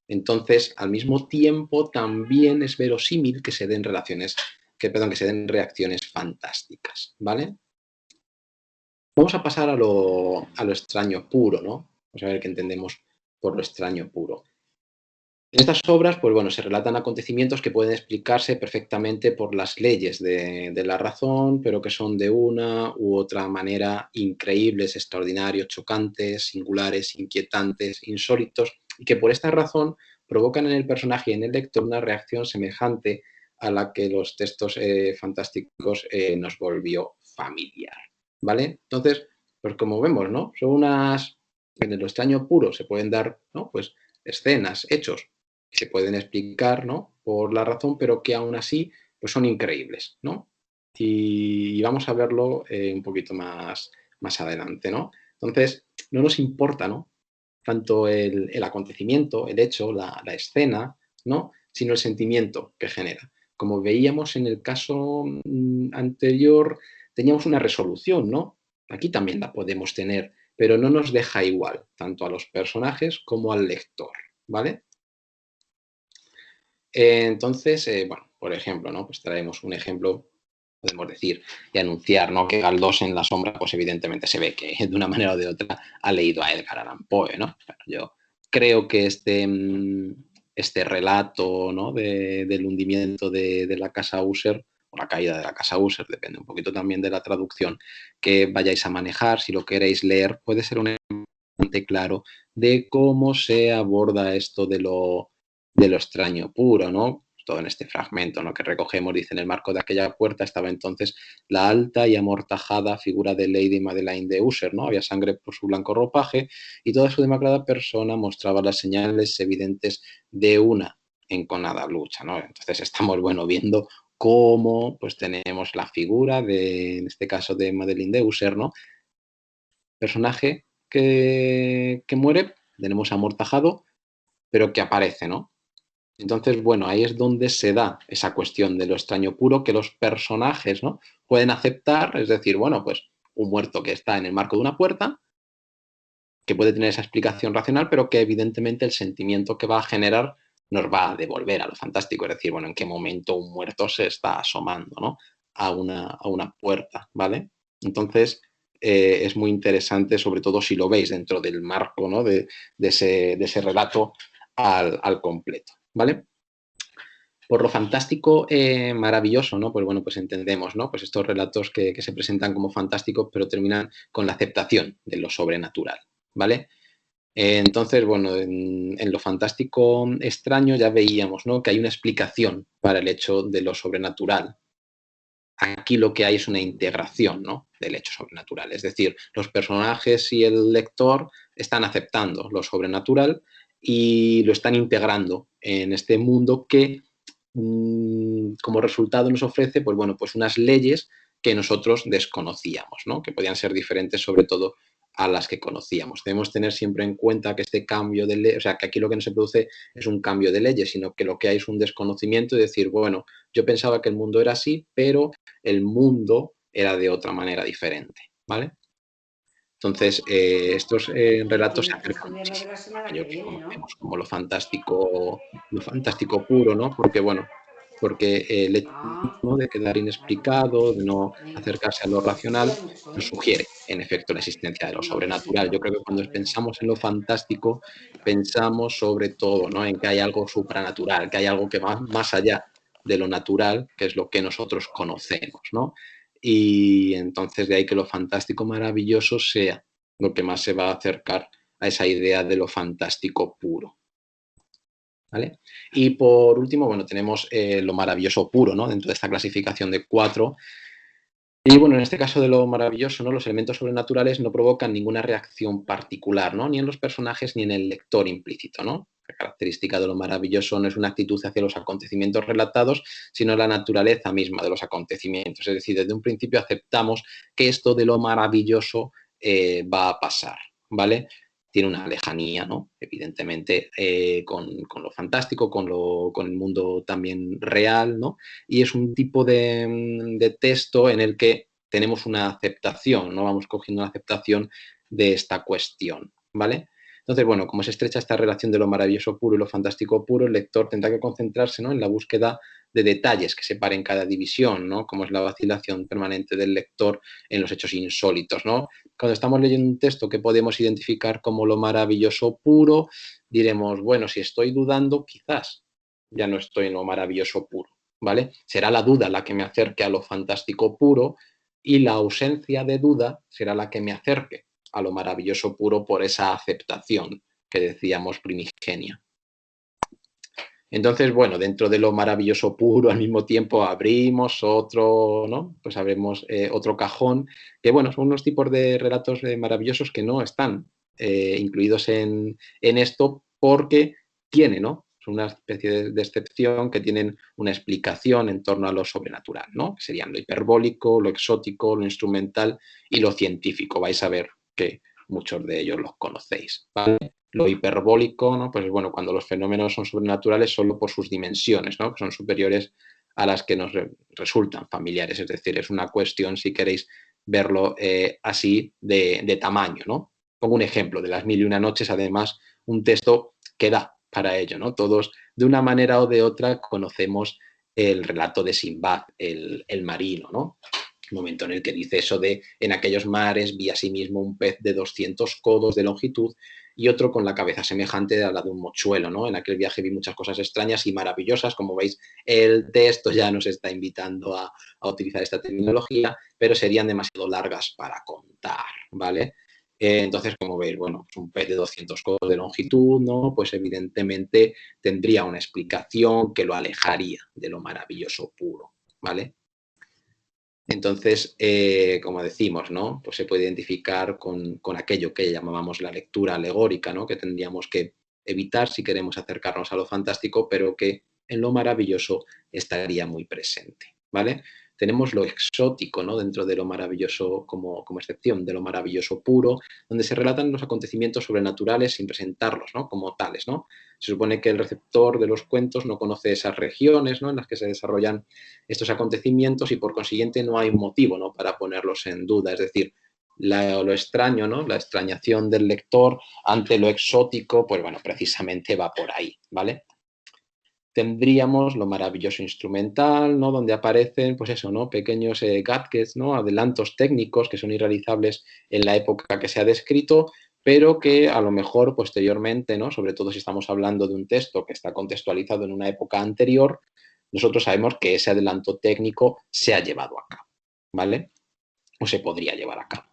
Entonces, al mismo tiempo, también es verosímil que se den reacciones fantásticas, ¿vale? Vamos a pasar a lo extraño puro, ¿no? Vamos a ver qué entendemos por lo extraño puro. En estas obras, pues bueno, se relatan acontecimientos que pueden explicarse perfectamente por las leyes de la razón, pero que son de una u otra manera increíbles, extraordinarios, chocantes, singulares, inquietantes, insólitos, y que por esta razón provocan en el personaje y en el lector una reacción semejante a la que los textos fantásticos nos volvió familiar, ¿vale? Entonces, pues como vemos, ¿no? Son en lo extraño puro se pueden dar, ¿no? Pues escenas, hechos que se pueden explicar, ¿no? Por la razón, pero que aún así pues son increíbles, ¿no? Y vamos a verlo un poquito más adelante, ¿no? Entonces, no nos importa, ¿no? Tanto el acontecimiento, el hecho, la escena, ¿no? Sino el sentimiento que genera. Como veíamos en el caso anterior, teníamos una resolución, ¿no? Aquí también la podemos tener, pero no nos deja igual, tanto a los personajes como al lector, ¿vale? Entonces, bueno, por ejemplo, ¿no? Pues traemos un ejemplo, podemos decir, y anunciar, ¿no? Que Galdós en La sombra, pues evidentemente se ve que de una manera o de otra ha leído a Edgar Allan Poe, ¿no? Bueno, yo creo que este relato, ¿no? Del hundimiento de la casa User, o la caída de la casa User, depende un poquito también de la traducción que vayáis a manejar, si lo queréis leer, puede ser un ejemplo claro de cómo se aborda esto de lo extraño puro, ¿no? Todo en este fragmento, ¿no? Que recogemos, dice, en el marco de aquella puerta estaba entonces la alta y amortajada figura de Lady Madeleine de User, ¿no? Había sangre por su blanco ropaje y toda su demacrada persona mostraba las señales evidentes de una enconada lucha, ¿no? Entonces estamos, bueno, viendo cómo, pues tenemos la figura en este caso, de Madeleine de User, ¿no? Personaje que muere, tenemos amortajado, pero que aparece, ¿no? Entonces, bueno, ahí es donde se da esa cuestión de lo extraño puro que los personajes, ¿no? Pueden aceptar, es decir, bueno, pues un muerto que está en el marco de una puerta, que puede tener esa explicación racional, pero que evidentemente el sentimiento que va a generar nos va a devolver a lo fantástico, es decir, bueno, en qué momento un muerto se está asomando, ¿no? A una puerta, ¿vale? Entonces, es muy interesante, sobre todo si lo veis dentro del marco, ¿no? de ese relato al completo, ¿vale? Por lo fantástico, maravilloso, ¿no? Pues bueno, pues entendemos, ¿no? Pues estos relatos que se presentan como fantásticos, pero terminan con la aceptación de lo sobrenatural, ¿vale? Entonces, bueno, en lo fantástico extraño ya veíamos, ¿no? Que hay una explicación para el hecho de lo sobrenatural. Aquí lo que hay es una integración, ¿no? Del hecho sobrenatural. Es decir, los personajes y el lector están aceptando lo sobrenatural y lo están integrando en este mundo que como resultado nos ofrece, pues bueno, pues unas leyes que nosotros desconocíamos, ¿no? Que podían ser diferentes sobre todo a las que conocíamos. Debemos tener siempre en cuenta que este cambio de ley, o sea, que aquí lo que no se produce es un cambio de leyes, sino que lo que hay es un desconocimiento y decir, bueno, yo pensaba que el mundo era así, pero el mundo era de otra manera diferente, ¿vale? Entonces, estos relatos se acercan muchísimo a aquello que conocemos como lo fantástico puro, ¿no? Porque, bueno, porque el hecho, ¿no? de quedar inexplicado, de no acercarse a lo racional, nos sugiere, en efecto, la existencia de lo sobrenatural. Yo creo que cuando pensamos en lo fantástico, pensamos sobre todo, ¿no? En que hay algo supranatural, que hay algo que va más allá de lo natural, que es lo que nosotros conocemos, ¿no? Y entonces de ahí que lo fantástico maravilloso sea lo que más se va a acercar a esa idea de lo fantástico puro. ¿Vale? Y por último, bueno, tenemos lo maravilloso puro, ¿no? Dentro de esta clasificación de 4. Y bueno, en este caso de lo maravilloso, ¿no? Los elementos sobrenaturales no provocan ninguna reacción particular, ¿no? Ni en los personajes ni en el lector implícito, ¿no? La característica de lo maravilloso no es una actitud hacia los acontecimientos relatados, sino la naturaleza misma de los acontecimientos. Es decir, desde un principio aceptamos que esto de lo maravilloso va a pasar, ¿vale? Tiene una lejanía, ¿no? Evidentemente, con lo fantástico, con el mundo también real, ¿no? Y es un tipo de texto en el que tenemos una aceptación, ¿no? Vamos cogiendo una aceptación de esta cuestión, ¿vale? Entonces, bueno, como se estrecha esta relación de lo maravilloso puro y lo fantástico puro, el lector tendrá que concentrarse, ¿no?, en la búsqueda de detalles que separen cada división, ¿no?, como es la vacilación permanente del lector en los hechos insólitos, ¿no? Cuando estamos leyendo un texto que podemos identificar como lo maravilloso puro, diremos, bueno, si estoy dudando, quizás ya no estoy en lo maravilloso puro, ¿vale? Será la duda la que me acerque a lo fantástico puro y la ausencia de duda será la que me acerque a lo maravilloso puro por esa aceptación que decíamos primigenia. Entonces, bueno, dentro de lo maravilloso puro, al mismo tiempo abrimos otro, ¿no? Pues abrimos otro cajón, que bueno, son unos tipos de relatos maravillosos que no están incluidos en esto porque tiene, ¿no? Es una especie de excepción que tienen una explicación en torno a lo sobrenatural, ¿no? Que serían lo hiperbólico, lo exótico, lo instrumental y lo científico. Vais a ver que muchos de ellos los conocéis, ¿vale? Lo hiperbólico, ¿no? Pues bueno, cuando los fenómenos son sobrenaturales solo por sus dimensiones, ¿no?, que son superiores a las que nos resultan familiares. Es decir, es una cuestión, si queréis verlo así, de tamaño, ¿no? Pongo un ejemplo de Las mil y una noches, además, un texto que da para ello, ¿no? Todos, de una manera o de otra, conocemos el relato de Simbad, el marino, ¿no? El momento en el que dice eso de en aquellos mares vi asimismo un pez de 200 codos de longitud y otro con la cabeza semejante a la de un mochuelo, ¿no? En aquel viaje vi muchas cosas extrañas y maravillosas. Como veis, el texto ya nos está invitando a utilizar esta terminología, pero serían demasiado largas para contar, ¿vale? Entonces, como veis, bueno, pues un pez de 200 codos de longitud, ¿no? Pues evidentemente tendría una explicación que lo alejaría de lo maravilloso puro, ¿vale? Entonces, como decimos, ¿no?, pues se puede identificar con aquello que llamábamos la lectura alegórica, ¿no?, que tendríamos que evitar si queremos acercarnos a lo fantástico, pero que en lo maravilloso estaría muy presente, ¿vale? Tenemos lo exótico, ¿no?, dentro de lo maravilloso como excepción, de lo maravilloso puro, donde se relatan los acontecimientos sobrenaturales sin presentarlos, ¿no?, como tales, ¿no? Se supone que el receptor de los cuentos no conoce esas regiones, ¿no?, en las que se desarrollan estos acontecimientos y por consiguiente no hay un motivo, ¿no?, para ponerlos en duda. Es decir, lo extraño, ¿no?, la extrañación del lector ante lo exótico, pues bueno, precisamente va por ahí, ¿vale? Tendríamos lo maravilloso instrumental, ¿no?, donde aparecen, pues eso, ¿no?, pequeños gadgets, ¿no?, adelantos técnicos que son irrealizables en la época que se ha descrito, pero que a lo mejor posteriormente, ¿no?, sobre todo si estamos hablando de un texto que está contextualizado en una época anterior, nosotros sabemos que ese adelanto técnico se ha llevado a cabo, ¿vale? O se podría llevar a cabo.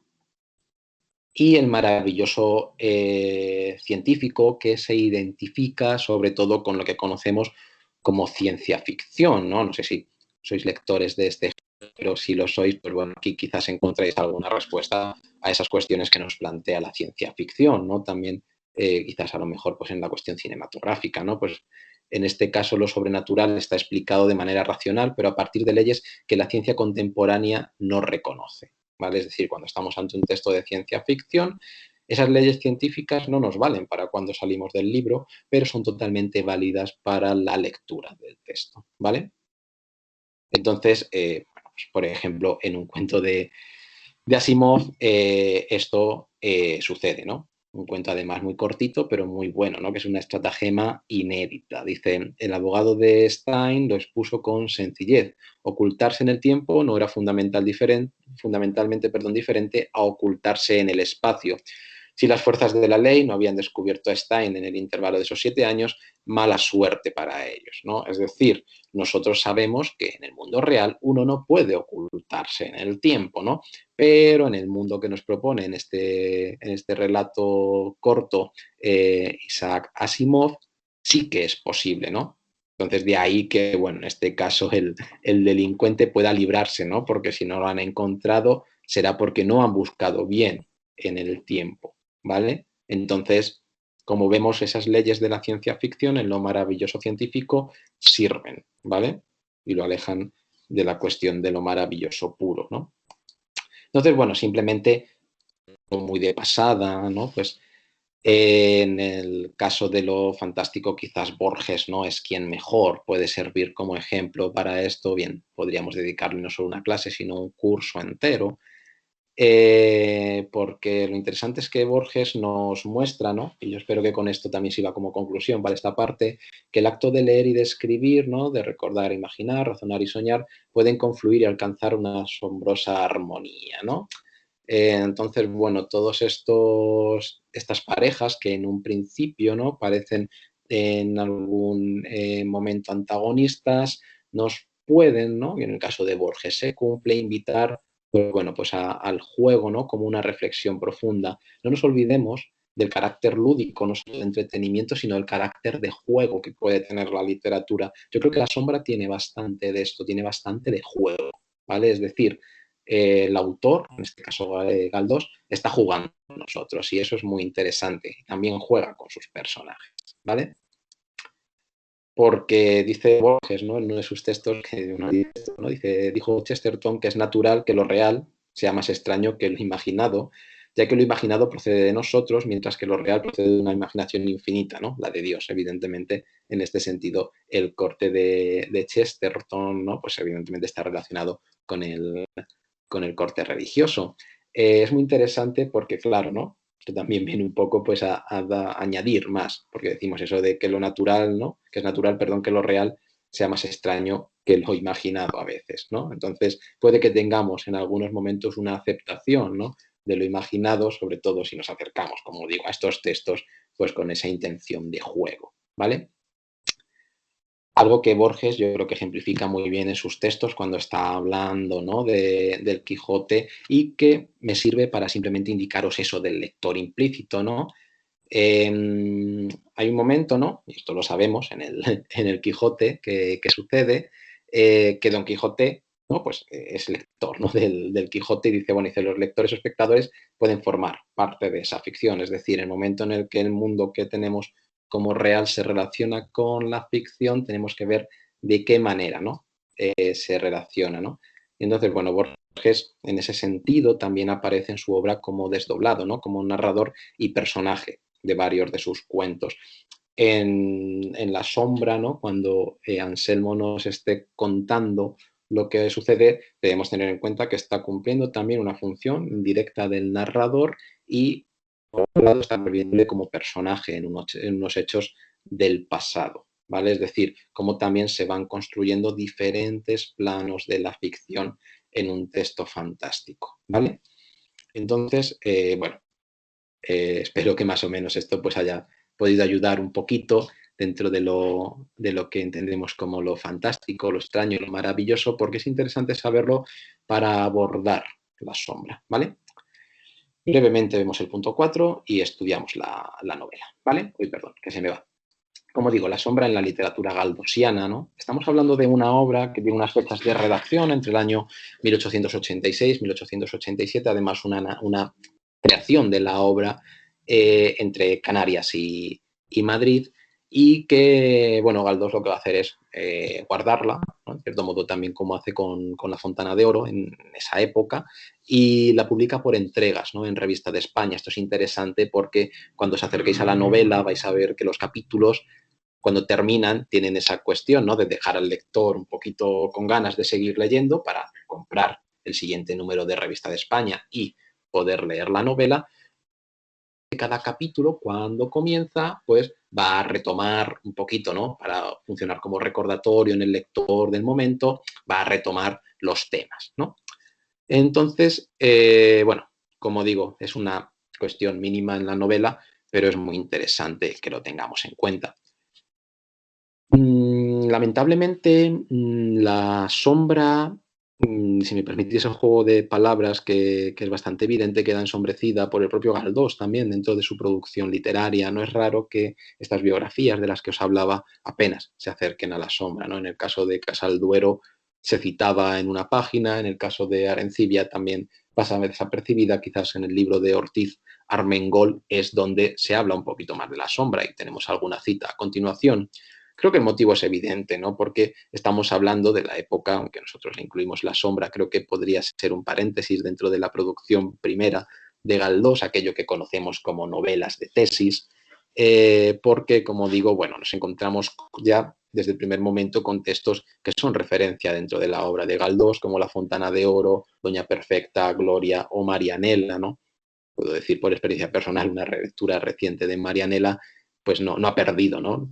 Y el maravilloso científico que se identifica sobre todo con lo que conocemos como ciencia ficción, ¿no? No sé si sois lectores de este género, pero si lo sois, pues bueno, aquí quizás encontréis alguna respuesta a esas cuestiones que nos plantea la ciencia ficción, ¿no? También quizás a lo mejor pues en la cuestión cinematográfica, ¿no? Pues en este caso lo sobrenatural está explicado de manera racional, pero a partir de leyes que la ciencia contemporánea no reconoce, ¿vale? Es decir, cuando estamos ante un texto de ciencia ficción, esas leyes científicas no nos valen para cuando salimos del libro, pero son totalmente válidas para la lectura del texto, ¿vale? Entonces, bueno, pues, por ejemplo, en un cuento de Asimov esto sucede, ¿no? Un cuento además muy cortito, pero muy bueno, ¿no?, que es una estratagema inédita. Dice, el abogado de Stein lo expuso con sencillez. Ocultarse en el tiempo no era fundamentalmente diferente a ocultarse en el espacio. Si las fuerzas de la ley no habían descubierto a Stein en el intervalo de esos 7 años, mala suerte para ellos, ¿no? Es decir, nosotros sabemos que en el mundo real uno no puede ocultarse en el tiempo, ¿no? Pero en el mundo que nos propone en este relato corto Isaac Asimov, sí que es posible, ¿no? Entonces, de ahí que, bueno, en este caso el delincuente pueda librarse, ¿no? Porque si no lo han encontrado, será porque no han buscado bien en el tiempo, ¿vale? Entonces, como vemos, esas leyes de la ciencia ficción en lo maravilloso científico sirven, ¿vale? Y lo alejan de la cuestión de lo maravilloso puro, ¿no? Entonces, bueno, simplemente muy de pasada, ¿no? Pues en el caso de lo fantástico, quizás Borges no es quien mejor puede servir como ejemplo para esto. Bien, podríamos dedicarle no solo una clase, sino un curso entero. porque lo interesante es que Borges nos muestra, ¿no? Y yo espero que con esto también sirva como conclusión para esta parte, que el acto de leer y de escribir, ¿no? De recordar, imaginar, razonar y soñar, pueden confluir y alcanzar una asombrosa armonía, ¿no? Entonces, bueno, estas parejas que en un principio, ¿no? Parecen en algún momento antagonistas, nos pueden, ¿no? Y en el caso de Borges se cumple, invitar, pues, bueno, pues al juego, ¿no? Como una reflexión profunda. No nos olvidemos del carácter lúdico, no solo de entretenimiento, sino del carácter de juego que puede tener la literatura. Yo creo que La sombra tiene bastante de esto, tiene bastante de juego, ¿vale? Es decir, el autor, en este caso Galdós, está jugando con nosotros y eso es muy interesante. También juega con sus personajes, ¿vale? Porque dice Borges, ¿no? En uno de sus textos, ¿no? Dijo Chesterton que es natural que lo real sea más extraño que lo imaginado, ya que lo imaginado procede de nosotros, mientras que lo real procede de una imaginación infinita, ¿no? La de Dios, evidentemente, en este sentido, el corte de Chesterton, ¿no? Pues evidentemente está relacionado con el corte religioso. Es muy interesante porque, claro, ¿no? Esto también viene un poco pues a añadir más, porque decimos eso de que lo natural, ¿no? Que es natural, perdón, que lo real sea más extraño que lo imaginado a veces, ¿no? Entonces puede que tengamos en algunos momentos una aceptación, ¿no? De lo imaginado, sobre todo si nos acercamos, como digo, a estos textos, pues con esa intención de juego, ¿vale? Algo que Borges yo creo que ejemplifica muy bien en sus textos cuando está hablando, ¿no? del Quijote y que me sirve para simplemente indicaros eso del lector implícito, ¿no? Hay un momento, ¿no? Y esto lo sabemos en el Quijote que sucede, que Don Quijote, ¿no? Pues es lector, ¿no? del Quijote y dice, bueno, dice, los lectores o espectadores pueden formar parte de esa ficción, es decir, el momento en el que el mundo que tenemos como real se relaciona con la ficción, tenemos que ver de qué manera, ¿no? Se relaciona, ¿no? Y entonces, bueno, Borges en ese sentido también aparece en su obra como desdoblado, ¿no? Como narrador y personaje de varios de sus cuentos. En La sombra, ¿no? Cuando Anselmo nos esté contando lo que sucede, debemos tener en cuenta que está cumpliendo también una función indirecta del narrador y por otro lado está viviéndole como personaje en unos hechos del pasado, ¿vale? Es decir, cómo también se van construyendo diferentes planos de la ficción en un texto fantástico, ¿vale? Entonces, bueno, espero que más o menos esto pues haya podido ayudar un poquito dentro de lo que entendemos como lo fantástico, lo extraño, lo maravilloso, porque es interesante saberlo para abordar La sombra, ¿vale? Brevemente vemos el punto 4 y estudiamos la novela, ¿vale? Uy, perdón, que se me va. Como digo, La sombra en la literatura galdosiana, ¿no? Estamos hablando de una obra que tiene unas fechas de redacción entre el año 1886 y 1887, además una creación de la obra entre Canarias y Madrid, y que, bueno, Galdós lo que va a hacer es guardarla, ¿no? En cierto modo también como hace con La Fontana de Oro en esa época, y la publica por entregas, ¿no? En Revista de España. Esto es interesante porque cuando os acerquéis a la novela vais a ver que los capítulos, cuando terminan, tienen esa cuestión, ¿no? De dejar al lector un poquito con ganas de seguir leyendo para comprar el siguiente número de Revista de España y poder leer la novela. Cada capítulo, cuando comienza, pues va a retomar un poquito, ¿no? Para funcionar como recordatorio en el lector del momento, va a retomar los temas, ¿no? Entonces, bueno, como digo, es una cuestión mínima en la novela, pero es muy interesante que lo tengamos en cuenta. Lamentablemente, La sombra, si me permitís el juego de palabras que es bastante evidente, queda ensombrecida por el propio Galdós también dentro de su producción literaria. No es raro que estas biografías de las que os hablaba apenas se acerquen a La sombra, ¿no? En el caso de Casalduero se citaba en una página, en el caso de Arencibia también pasa desapercibida, quizás en el libro de Ortiz Armengol es donde se habla un poquito más de La sombra y tenemos alguna cita a continuación. Creo que el motivo es evidente, ¿no? Porque estamos hablando de la época, aunque nosotros le incluimos La sombra, creo que podría ser un paréntesis dentro de la producción primera de Galdós, aquello que conocemos como novelas de tesis, porque, como digo, bueno, nos encontramos ya desde el primer momento con textos que son referencia dentro de la obra de Galdós, como La Fontana de Oro, Doña Perfecta, Gloria o Marianela, ¿no? Puedo decir por experiencia personal, una relectura reciente de Marianela, pues no ha perdido, ¿no?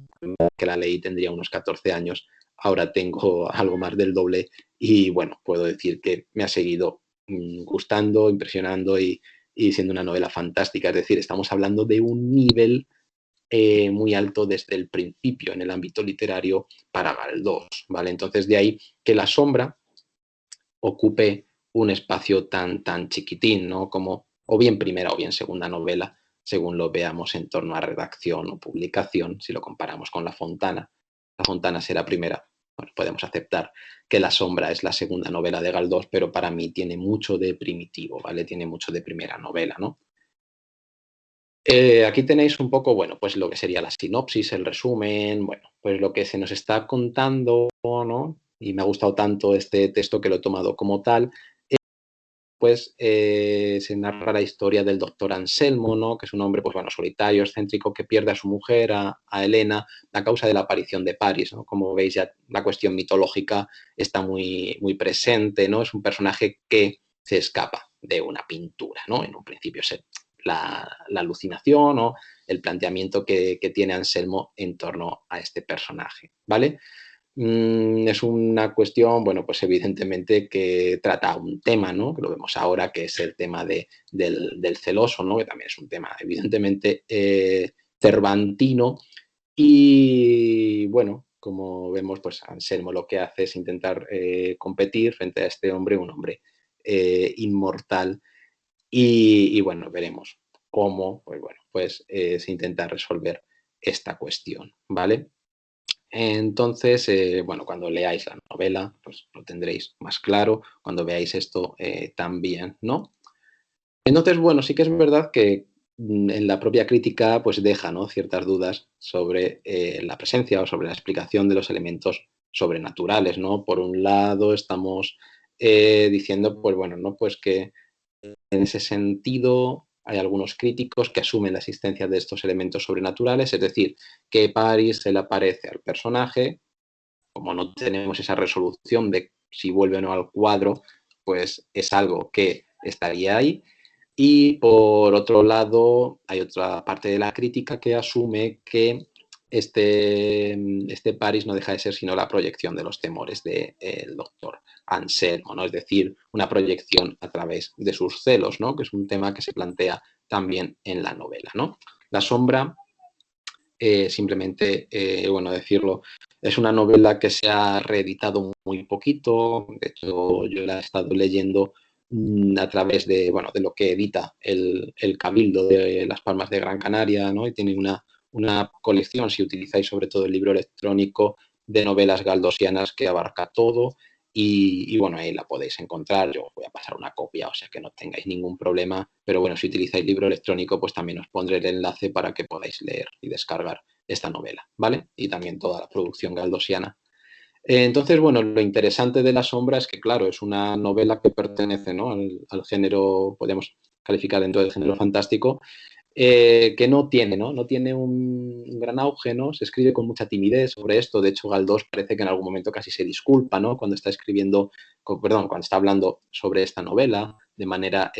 Que la leí tendría unos 14 años, ahora tengo algo más del doble y bueno, puedo decir que me ha seguido gustando, impresionando y siendo una novela fantástica. Es decir, estamos hablando de un nivel muy alto desde el principio en el ámbito literario para Galdós, ¿vale? Entonces de ahí que La Sombra ocupe un espacio tan chiquitín, ¿no? Como o bien primera o bien segunda novela, según lo veamos en torno a redacción o publicación, si lo comparamos con La Fontana. La Fontana será primera. Bueno, podemos aceptar que La Sombra es la segunda novela de Galdós, pero para mí tiene mucho de primitivo, ¿vale? Tiene mucho de primera novela, ¿no? Aquí tenéis un poco, bueno, pues lo que sería la sinopsis, el resumen, bueno, pues lo que se nos está contando, ¿no? Y me ha gustado tanto este texto que lo he tomado como tal, pues se narra la historia del doctor Anselmo, ¿no? Que es un hombre, pues bueno, solitario, excéntrico, que pierde a su mujer, a Helena, a causa de la aparición de Paris, ¿no? Como veis ya la cuestión mitológica está muy presente, ¿no? Es un personaje que se escapa de una pintura, ¿no? En un principio la alucinación o el planteamiento que tiene Anselmo en torno a este personaje, ¿vale? Es una cuestión, bueno, pues evidentemente que trata un tema, ¿no? Que lo vemos ahora, que es el tema del celoso, ¿no? Que también es un tema evidentemente cervantino y, bueno, como vemos, pues Anselmo lo que hace es intentar competir frente a este hombre, un hombre inmortal y, bueno, veremos cómo, pues bueno, pues se intenta resolver esta cuestión, ¿vale? Entonces, bueno, cuando leáis la novela, pues lo tendréis más claro, cuando veáis esto también, ¿no? Entonces, bueno, sí que es verdad que en la propia crítica pues deja, ¿no?, ciertas dudas sobre la presencia o sobre la explicación de los elementos sobrenaturales, ¿no? Por un lado estamos diciendo, pues bueno, ¿no?, pues que en ese sentido hay algunos críticos que asumen la existencia de estos elementos sobrenaturales, es decir, que Paris se le aparece al personaje, como no tenemos esa resolución de si vuelve o no al cuadro, pues es algo que estaría ahí. Y por otro lado, hay otra parte de la crítica que asume que este Paris no deja de ser sino la proyección de los temores del doctor Anselmo, ¿no? Es decir, una proyección a través de sus celos, ¿no? Que es un tema que se plantea también en la novela, ¿no? La Sombra, simplemente, bueno, decirlo, es una novela que se ha reeditado muy poquito, de hecho yo la he estado leyendo a través de, bueno, de lo que edita el Cabildo de Las Palmas de Gran Canaria, ¿no? Y tiene una colección, si utilizáis sobre todo el libro electrónico, de novelas galdosianas que abarca todo y bueno, ahí la podéis encontrar. Yo voy a pasar una copia, o sea que no tengáis ningún problema, pero bueno, si utilizáis libro electrónico, pues también os pondré el enlace para que podáis leer y descargar esta novela, ¿vale? Y también toda la producción galdosiana. Entonces, bueno, lo interesante de La Sombra es que, claro, es una novela que pertenece, ¿no?, al género, podemos calificar dentro del género fantástico, que no tiene un gran auge, ¿no? Se escribe con mucha timidez sobre esto. De hecho, Galdós parece que en algún momento casi se disculpa, ¿no?, cuando está cuando está hablando sobre esta novela de manera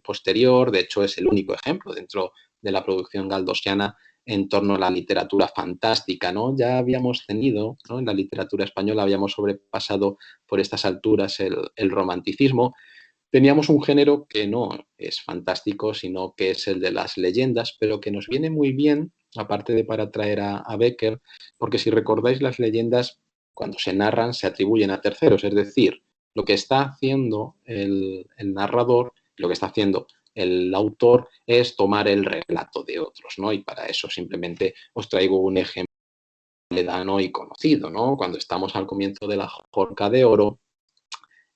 posterior. De hecho, es el único ejemplo dentro de la producción galdosiana en torno a la literatura fantástica, ¿no? Ya habíamos tenido, ¿no?, en la literatura española habíamos sobrepasado por estas alturas el romanticismo. Teníamos un género que no es fantástico, sino que es el de las leyendas, pero que nos viene muy bien, aparte de para traer a Becker, porque si recordáis, las leyendas, cuando se narran, se atribuyen a terceros, es decir, lo que está haciendo el narrador, lo que está haciendo el autor es tomar el relato de otros, ¿no? Y para eso simplemente os traigo un ejemplo ledano y conocido, ¿no? Cuando estamos al comienzo de la Jorca de Oro,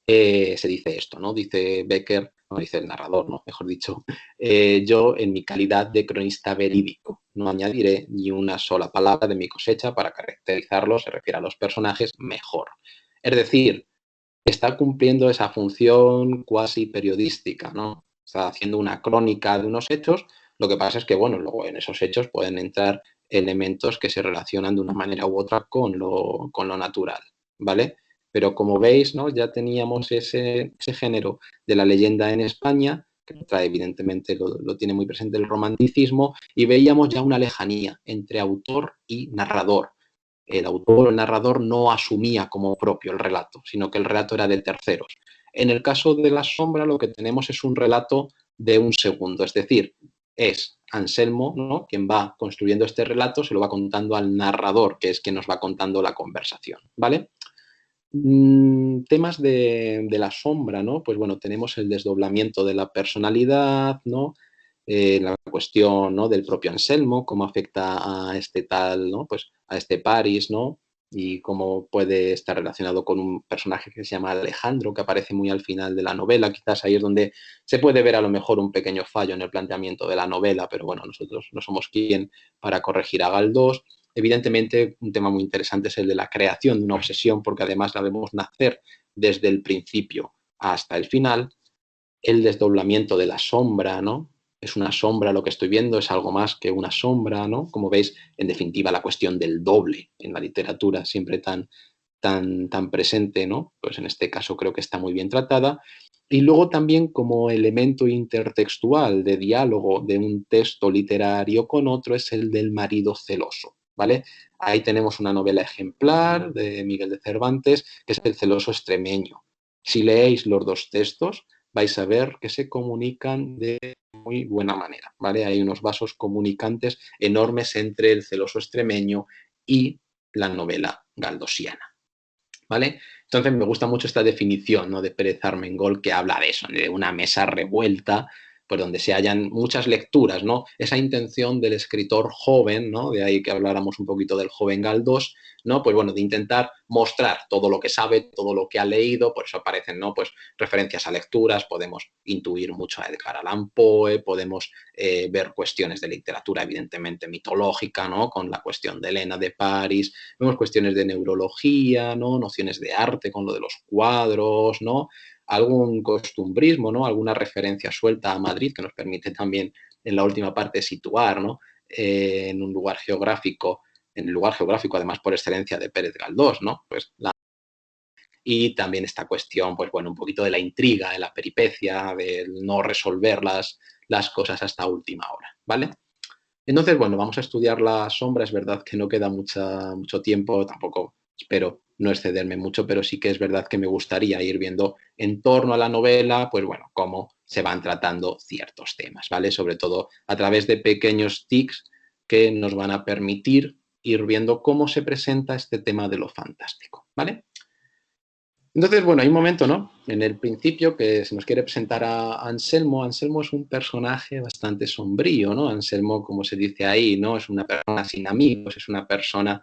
se dice esto, ¿no? Dice Becker, no dice el narrador, ¿no?, mejor dicho, yo en mi calidad de cronista verídico no añadiré ni una sola palabra de mi cosecha para caracterizarlo, se refiere a los personajes, mejor. Es decir, está cumpliendo esa función cuasi periodística, ¿no? Está haciendo una crónica de unos hechos. Lo que pasa es que, bueno, luego en esos hechos pueden entrar elementos que se relacionan de una manera u otra con lo natural, ¿vale? Pero como veis, ¿no? Ya teníamos ese género de la leyenda en España, que trae, evidentemente lo tiene muy presente el romanticismo, y veíamos ya una lejanía entre autor y narrador. El autor o el narrador no asumía como propio el relato, sino que el relato era de terceros. En el caso de La Sombra, lo que tenemos es un relato de un segundo, es decir, es Anselmo, ¿no?, quien va construyendo este relato, se lo va contando al narrador, que es quien nos va contando la conversación, ¿vale? Temas de La Sombra, ¿no? Pues bueno, tenemos el desdoblamiento de la personalidad, ¿no? La cuestión, ¿no?, del propio Anselmo, cómo afecta a este tal, ¿no?, pues a este Paris, ¿no? Y cómo puede estar relacionado con un personaje que se llama Alejandro, que aparece muy al final de la novela. Quizás ahí es donde se puede ver a lo mejor un pequeño fallo en el planteamiento de la novela, pero bueno, nosotros no somos quien para corregir a Galdós. Evidentemente, un tema muy interesante es el de la creación de una obsesión, porque además la vemos nacer desde el principio hasta el final. El desdoblamiento de la sombra, ¿no? Es una sombra lo que estoy viendo, es algo más que una sombra, ¿no? Como veis, en definitiva, la cuestión del doble en la literatura, siempre tan presente, ¿no? Pues en este caso creo que está muy bien tratada. Y luego también como elemento intertextual de diálogo de un texto literario con otro es el del marido celoso, ¿vale? Ahí tenemos una novela ejemplar de Miguel de Cervantes, que es El celoso extremeño. Si leéis los dos textos, vais a ver que se comunican de muy buena manera, ¿vale? Hay unos vasos comunicantes enormes entre el celoso extremeño y la novela galdosiana, ¿vale? Entonces me gusta mucho esta definición, ¿no?, de Pérez Armengol, que habla de eso, de una mesa revuelta, pues donde se hallan muchas lecturas, ¿no? Esa intención del escritor joven, ¿no?, de ahí que habláramos un poquito del joven Galdós, ¿no?, pues bueno, de intentar mostrar todo lo que sabe, todo lo que ha leído. Por eso aparecen, ¿no?, pues referencias a lecturas, podemos intuir mucho a Edgar Allan Poe, podemos ver cuestiones de literatura evidentemente mitológica, ¿no?, con la cuestión de Helena de París, vemos cuestiones de neurología, ¿no?, nociones de arte con lo de los cuadros, ¿no?, algún costumbrismo, ¿no?, alguna referencia suelta a Madrid que nos permite también en la última parte situar, ¿no?, en un lugar geográfico, en el lugar geográfico además por excelencia de Pérez Galdós, ¿no? Pues y también esta cuestión, pues bueno, un poquito de la intriga, de la peripecia, del no resolver las cosas hasta última hora, ¿vale? Entonces, bueno, vamos a estudiar La Sombra. Es verdad que no queda mucho tiempo, tampoco espero no excederme mucho, pero sí que es verdad que me gustaría ir viendo en torno a la novela, pues bueno, cómo se van tratando ciertos temas, ¿vale? Sobre todo a través de pequeños tics que nos van a permitir ir viendo cómo se presenta este tema de lo fantástico, ¿vale? Entonces, bueno, hay un momento, ¿no?, en el principio que se nos quiere presentar a Anselmo. Anselmo es un personaje bastante sombrío, ¿no? Anselmo, como se dice ahí, ¿no?, es una persona sin amigos, es una persona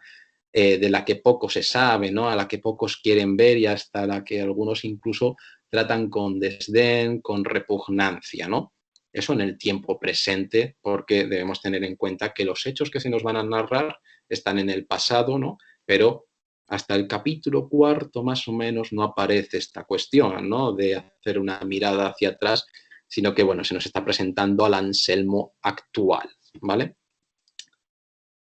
de la que poco se sabe, ¿no?, a la que pocos quieren ver y hasta la que algunos incluso tratan con desdén, con repugnancia, ¿no? Eso en el tiempo presente, porque debemos tener en cuenta que los hechos que se nos van a narrar están en el pasado, ¿no? Pero hasta el capítulo 4 más o menos no aparece esta cuestión, ¿no?, de hacer una mirada hacia atrás, sino que, bueno, se nos está presentando al Anselmo actual, ¿vale?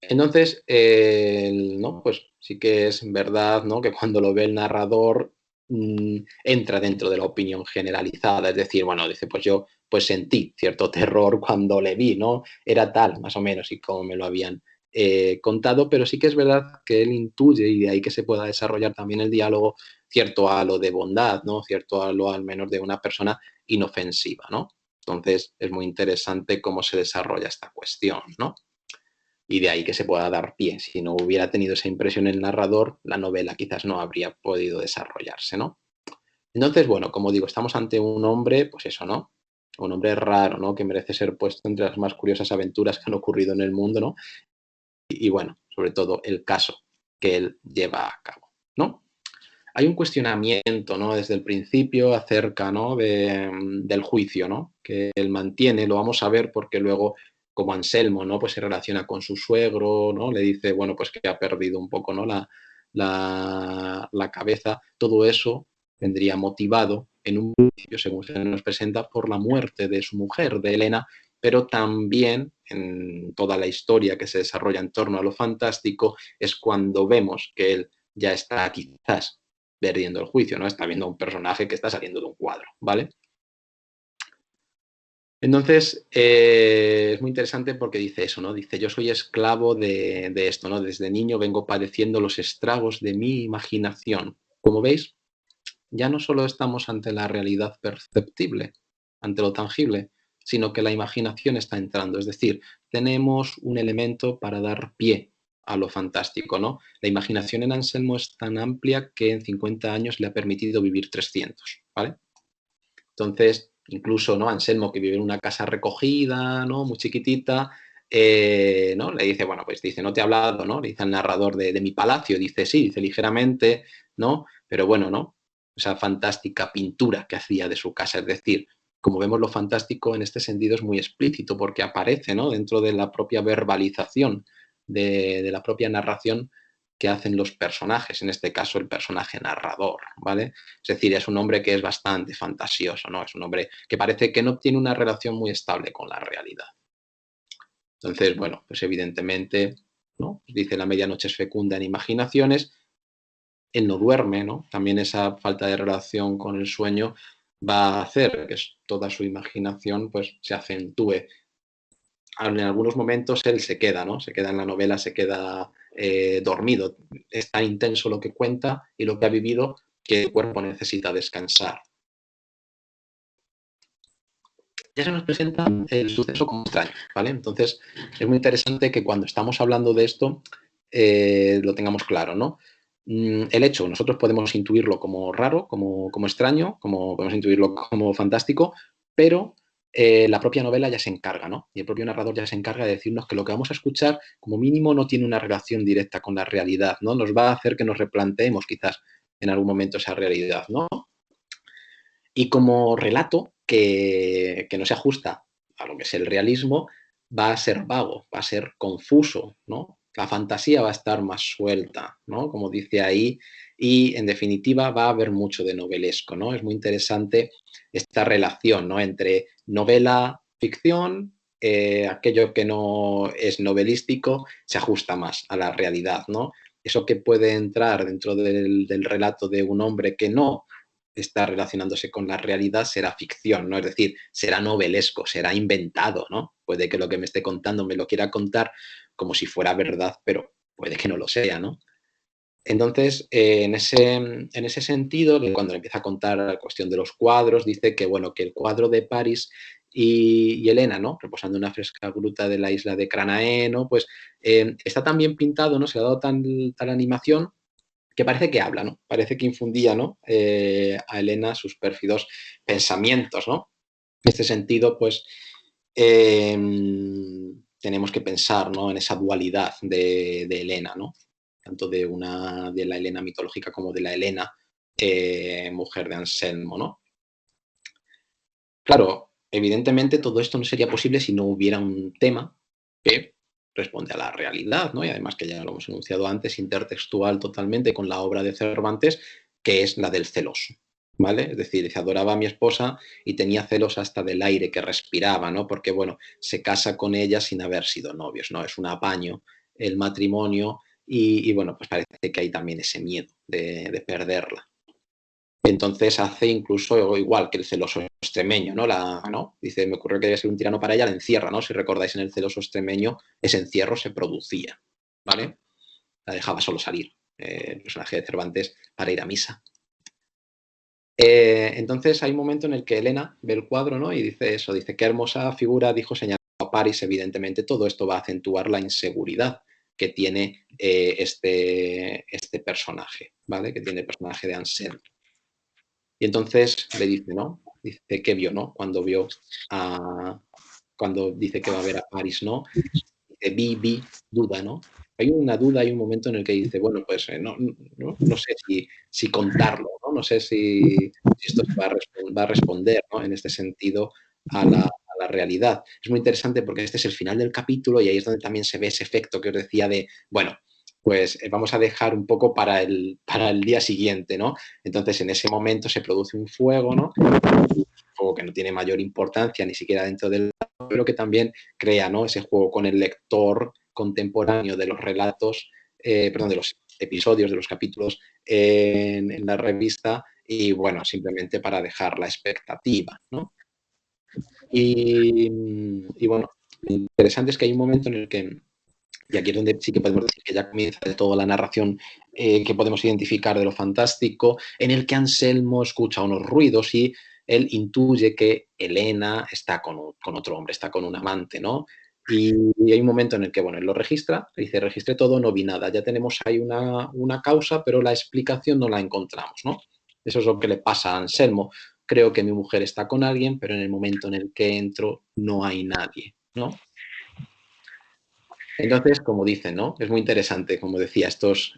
Entonces, ¿no?, pues sí que es verdad, ¿no?, que cuando lo ve el narrador entra dentro de la opinión generalizada, es decir, bueno, dice, pues yo pues sentí cierto terror cuando le vi, ¿no? Era tal, más o menos, y como me lo habían contado, pero sí que es verdad que él intuye, y de ahí que se pueda desarrollar también el diálogo, cierto halo de bondad, ¿no?, cierto halo al menos de una persona inofensiva, ¿no? Entonces, es muy interesante cómo se desarrolla esta cuestión, ¿no? Y de ahí que se pueda dar pie. Si no hubiera tenido esa impresión el narrador, la novela quizás no habría podido desarrollarse, ¿no? Entonces, bueno, como digo, estamos ante un hombre, pues eso, ¿no?, un hombre raro, ¿no?, que merece ser puesto entre las más curiosas aventuras que han ocurrido en el mundo, ¿no? Y bueno, sobre todo el caso que él lleva a cabo, ¿no? Hay un cuestionamiento, ¿no?, desde el principio acerca, ¿no?, del juicio, ¿no?, que él mantiene. Lo vamos a ver porque luego, como Anselmo, ¿no?, pues se relaciona con su suegro, ¿no?, le dice, bueno, pues que ha perdido un poco, ¿no?, la cabeza. Todo eso vendría motivado en un principio, según se nos presenta, por la muerte de su mujer, de Helena, pero también en toda la historia que se desarrolla en torno a lo fantástico es cuando vemos que él ya está quizás perdiendo el juicio, ¿no? Está viendo a un personaje que está saliendo de un cuadro, ¿vale? Entonces, es muy interesante porque dice eso, ¿no? Dice, yo soy esclavo de esto, ¿no? Desde niño vengo padeciendo los estragos de mi imaginación. Como veis, ya no solo estamos ante la realidad perceptible, ante lo tangible, sino que la imaginación está entrando. Es decir, tenemos un elemento para dar pie a lo fantástico, ¿no? La imaginación en Anselmo es tan amplia que en 50 años le ha permitido vivir 300, ¿vale? Entonces, incluso, ¿no? Anselmo, que vive en una casa recogida, ¿no? Muy chiquitita, ¿no? Le dice, bueno, pues dice, no te he hablado, ¿no? Le dice al narrador de mi palacio, dice, sí, dice ligeramente, ¿no? Pero bueno, ¿no? Esa fantástica pintura que hacía de su casa, es decir, como vemos lo fantástico en este sentido es muy explícito porque aparece, ¿no? Dentro de la propia verbalización, de la propia narración que hacen los personajes, en este caso el personaje narrador, ¿vale? Es decir, es un hombre que es bastante fantasioso, ¿no? Es un hombre que parece que no tiene una relación muy estable con la realidad. Entonces, bueno, pues evidentemente, ¿no? Dice la medianoche es fecunda en imaginaciones, él no duerme, ¿no? También esa falta de relación con el sueño va a hacer que toda su imaginación pues se acentúe. En algunos momentos él se queda, ¿no? Se queda en la novela, se queda dormido. Es tan intenso lo que cuenta y lo que ha vivido que el cuerpo necesita descansar. Ya se nos presenta el suceso como extraño, ¿vale? Entonces, es muy interesante que cuando estamos hablando de esto lo tengamos claro, ¿no? El hecho, nosotros podemos intuirlo como raro, como extraño, como podemos intuirlo como fantástico, pero la propia novela ya se encarga, ¿no? Y el propio narrador ya se encarga de decirnos que lo que vamos a escuchar, como mínimo, no tiene una relación directa con la realidad, ¿no? Nos va a hacer que nos replanteemos quizás en algún momento esa realidad, ¿no? Y como relato que no se ajusta a lo que es el realismo, va a ser vago, va a ser confuso, ¿no? La fantasía va a estar más suelta, ¿no? Como dice ahí, y en definitiva va a haber mucho de novelesco, ¿no? Es muy interesante esta relación, ¿no? Entre novela, ficción, aquello que no es novelístico se ajusta más a la realidad, ¿no? Eso que puede entrar dentro del relato de un hombre que no está relacionándose con la realidad será ficción, ¿no? Es decir, será novelesco, será inventado, ¿no? Puede que lo que me esté contando me lo quiera contar como si fuera verdad, pero puede que no lo sea, ¿no? Entonces, en ese sentido, cuando empieza a contar la cuestión de los cuadros, dice que, bueno, que el cuadro de París y Helena, ¿no? Reposando en una fresca gruta de la isla de Cranae, ¿no? Pues está tan bien pintado, ¿no? Se le ha dado tal animación que parece que habla, ¿no? Parece que infundía, ¿no? A Helena sus pérfidos pensamientos, ¿no? En este sentido, pues, tenemos que pensar, ¿no? En esa dualidad de Helena, ¿no? Tanto de la Helena mitológica como de la Helena, mujer de Anselmo, ¿no? Claro, evidentemente todo esto no sería posible si no hubiera un tema que responde a la realidad, ¿no? Y además que ya lo hemos enunciado antes, intertextual totalmente con la obra de Cervantes, que es la del celoso, ¿vale? Es decir, se adoraba a mi esposa y tenía celos hasta del aire que respiraba, ¿no? Porque, bueno, se casa con ella sin haber sido novios, ¿no? Es un apaño el matrimonio y bueno, pues parece que hay también ese miedo de perderla. Entonces hace incluso igual que el celoso extremeño, ¿no? Dice, me ocurrió que debía ser un tirano para ella, la encierra, ¿no? Si recordáis en el celoso extremeño, ese encierro se producía, ¿vale? La dejaba solo salir, el personaje de Cervantes, para ir a misa. Entonces hay un momento en el que Helena ve el cuadro, ¿no? Y dice eso, dice, qué hermosa figura, dijo señalando a París, evidentemente todo esto va a acentuar la inseguridad que tiene este personaje, ¿vale? Que tiene el personaje de Anselmo. Y entonces le dice, ¿no? Dice que vio, ¿no? Cuando dice que va a ver a París, ¿no? Dice, vi, duda, ¿no? Hay una duda, hay un momento en el que dice, bueno, pues no sé si contarlo, ¿no? No sé si esto va a responder, ¿no? En este sentido a la realidad. Es muy interesante porque este es el final del capítulo y ahí es donde también se ve ese efecto que os decía de, bueno, pues vamos a dejar un poco para el día siguiente, ¿no? Entonces, en ese momento se produce un fuego, ¿no? Un fuego que no tiene mayor importancia ni siquiera dentro del pero que también crea, ¿no?, ese juego con el lector contemporáneo de los relatos, perdón, de los episodios, de los capítulos en la revista, y bueno, simplemente para dejar la expectativa, ¿no? Y bueno, lo interesante es que hay un momento en el que, y aquí es donde sí que podemos decir que ya comienza de toda la narración que podemos identificar de lo fantástico, en el que Anselmo escucha unos ruidos y él intuye que Helena está con otro hombre, está con un amante, ¿no? Y hay un momento en el que, bueno, él lo registra, dice, registré todo, no vi nada, ya tenemos ahí una causa, pero la explicación no la encontramos, ¿no? Eso es lo que le pasa a Anselmo. Creo que mi mujer está con alguien, pero en el momento en el que entro no hay nadie, ¿no? Entonces, como dicen, ¿no? Es muy interesante, como decía, estos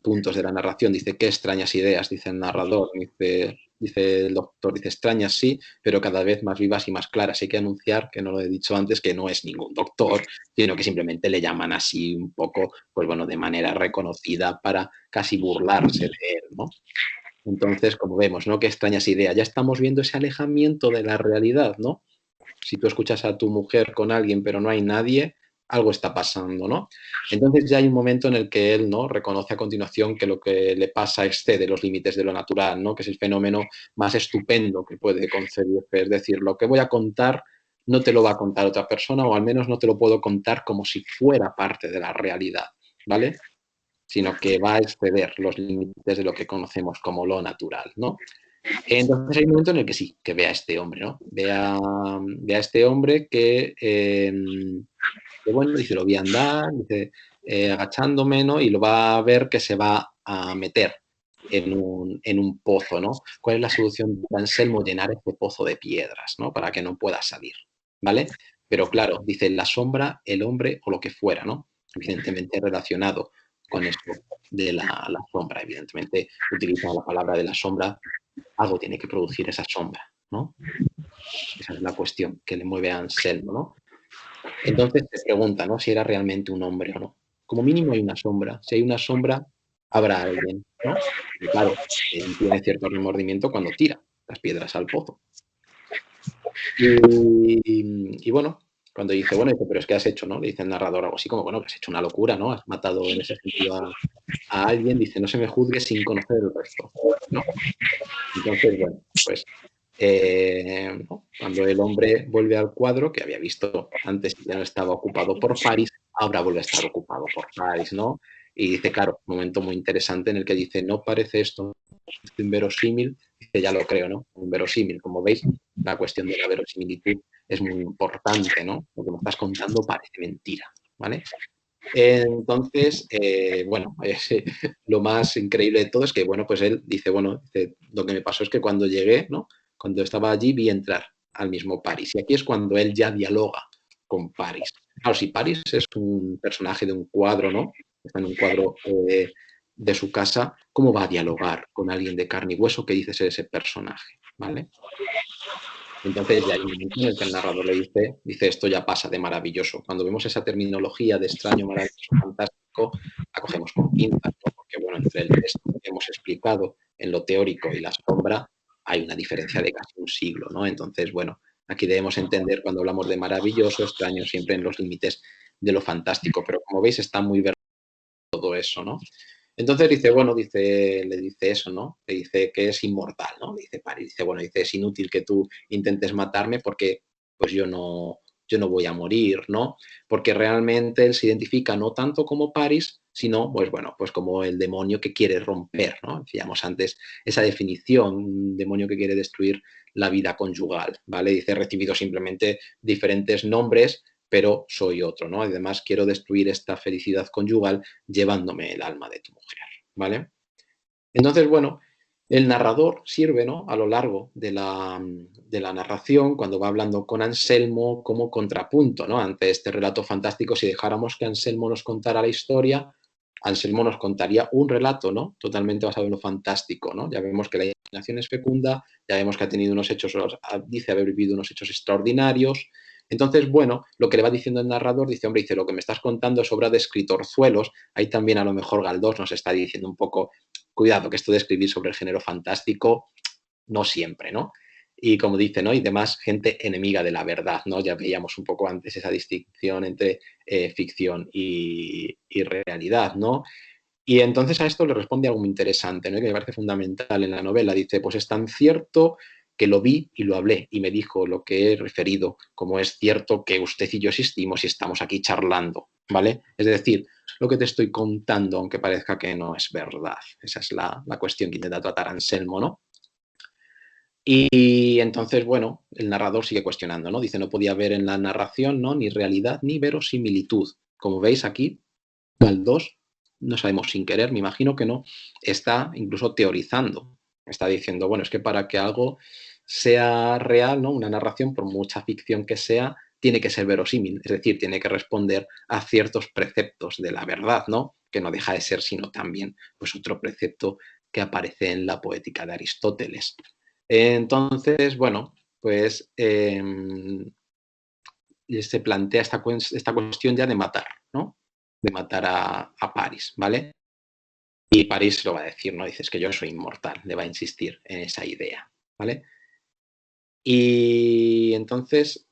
puntos de la narración. Dice, qué extrañas ideas, dice el narrador, dice el doctor, dice, extrañas sí, pero cada vez más vivas y más claras. Hay que anunciar, que no lo he dicho antes, que no es ningún doctor, sino que simplemente le llaman así un poco, pues bueno, de manera reconocida para casi burlarse de él, ¿no? Entonces, como vemos, ¿no? Qué extrañas ideas. Ya estamos viendo ese alejamiento de la realidad, ¿no? Si tú escuchas a tu mujer con alguien pero no hay nadie, algo está pasando, ¿no? Entonces ya hay un momento en el que él, ¿no?, reconoce a continuación que lo que le pasa excede los límites de lo natural, ¿no?, que es el fenómeno más estupendo que puede concebirse. Es decir, lo que voy a contar no te lo va a contar otra persona, o al menos no te lo puedo contar como si fuera parte de la realidad, ¿vale? Sino que va a exceder los límites de lo que conocemos como lo natural, ¿no? Entonces hay un momento en el que sí, que ve a este hombre, ¿no? Ve a este hombre que bueno, dice, lo vi andar, dice, agachándome, ¿no? Y lo va a ver que se va a meter en un pozo, ¿no? ¿Cuál es la solución de Anselmo? Llenar ese pozo de piedras, ¿no? Para que no pueda salir, ¿vale? Pero claro, dice, la sombra, el hombre o lo que fuera, ¿no? Evidentemente relacionado con esto de la sombra, evidentemente utiliza la palabra de la sombra, algo tiene que producir esa sombra, ¿no? Esa es la cuestión que le mueve a Anselmo, ¿no? Entonces se pregunta, ¿no?, si era realmente un hombre o no. Como mínimo hay una sombra. Si hay una sombra, habrá alguien, ¿no? Y claro, él tiene cierto remordimiento cuando tira las piedras al pozo. Y bueno, cuando dice, bueno, dice, pero es que has hecho, ¿no? Le dice el narrador algo así como, bueno, que has hecho una locura, ¿no? Has matado en ese sentido a alguien. Dice, no se me juzgue sin conocer el resto, ¿no? Entonces, bueno, pues ¿no?, cuando el hombre vuelve al cuadro, que había visto antes que ya no estaba ocupado por París, ahora vuelve a estar ocupado por París, ¿no? Y dice, claro, un momento muy interesante en el que dice, no parece esto inverosímil, dice, ya lo creo, ¿no? Inverosímil, como veis, la cuestión de la verosimilitud es muy importante, ¿no? Lo que me estás contando parece mentira, ¿vale? Entonces, bueno, lo más increíble de todo es que, bueno, pues él dice, bueno, dice, lo que me pasó es que cuando llegué, ¿no?, cuando estaba allí vi entrar al mismo París. Y aquí es cuando él ya dialoga con París. Claro, si París es un personaje de un cuadro, ¿no?, está en un cuadro de su casa, ¿cómo va a dialogar con alguien de carne y hueso que dice ser ese personaje, ¿vale? Entonces ya hay un momento en el que el narrador le dice, esto ya pasa de maravilloso. Cuando vemos esa terminología de extraño, maravilloso, fantástico, la cogemos con pinzas, ¿no? Porque, bueno, entre el texto que hemos explicado en lo teórico y la sombra hay una diferencia de casi un siglo, ¿no? Entonces, bueno, aquí debemos entender cuando hablamos de maravilloso, extraño, siempre en los límites de lo fantástico, pero como veis está muy vertido todo eso, ¿no? Entonces dice, bueno, le dice eso, ¿no? Le dice que es inmortal, ¿no? Le dice París, dice, bueno, dice, es inútil que tú intentes matarme porque pues yo no voy a morir, ¿no? Porque realmente él se identifica no tanto como París, sino, pues bueno, pues como el demonio que quiere romper, ¿no? Decíamos antes esa definición, un demonio que quiere destruir la vida conyugal, ¿vale? Dice, he recibido simplemente diferentes nombres, pero soy otro, ¿no? Además, quiero destruir esta felicidad conyugal llevándome el alma de tu mujer, ¿vale? Entonces, bueno, el narrador sirve, ¿no?, a lo largo de la narración, cuando va hablando con Anselmo, como contrapunto, ¿no?, ante este relato fantástico. Si dejáramos que Anselmo nos contara la historia, Anselmo nos contaría un relato, ¿no?, totalmente basado en lo fantástico, ¿no? Ya vemos que la imaginación es fecunda, ya vemos que ha tenido unos hechos, dice haber vivido unos hechos extraordinarios. Entonces, bueno, lo que le va diciendo el narrador, dice, hombre, dice, lo que me estás contando es obra de escritorzuelos. Ahí también a lo mejor Galdós nos está diciendo un poco, cuidado, que esto de escribir sobre el género fantástico, no siempre, ¿no? y como dice, ¿no? Y demás, gente enemiga de la verdad, ¿no? Ya veíamos un poco antes esa distinción entre ficción y realidad, ¿no? Y entonces a esto le responde algo muy interesante, ¿no? Que me parece fundamental en la novela. Dice, pues es tan cierto que lo vi y lo hablé y me dijo lo que he referido, como es cierto que usted y yo existimos y estamos aquí charlando, ¿vale? Es decir, lo que te estoy contando, aunque parezca que no es verdad. Esa es la cuestión que intenta tratar Anselmo, ¿no? Y entonces, bueno, el narrador sigue cuestionando, ¿no? Dice, no podía ver en la narración, ¿no? Ni realidad ni verosimilitud. Como veis aquí, Galdós, no sabemos sin querer, me imagino que no, está incluso teorizando. Está diciendo, bueno, es que para que algo sea real, ¿no? Una narración, por mucha ficción que sea, tiene que ser verosímil, es decir, tiene que responder a ciertos preceptos de la verdad, ¿no? Que no deja de ser sino también pues otro precepto que aparece en la poética de Aristóteles. Entonces, bueno, pues se plantea esta cuestión ya de matar, ¿no? De matar a Paris, ¿vale? Y Paris lo va a decir, ¿no? Dices que yo soy inmortal, le va a insistir en esa idea, ¿vale? Y entonces,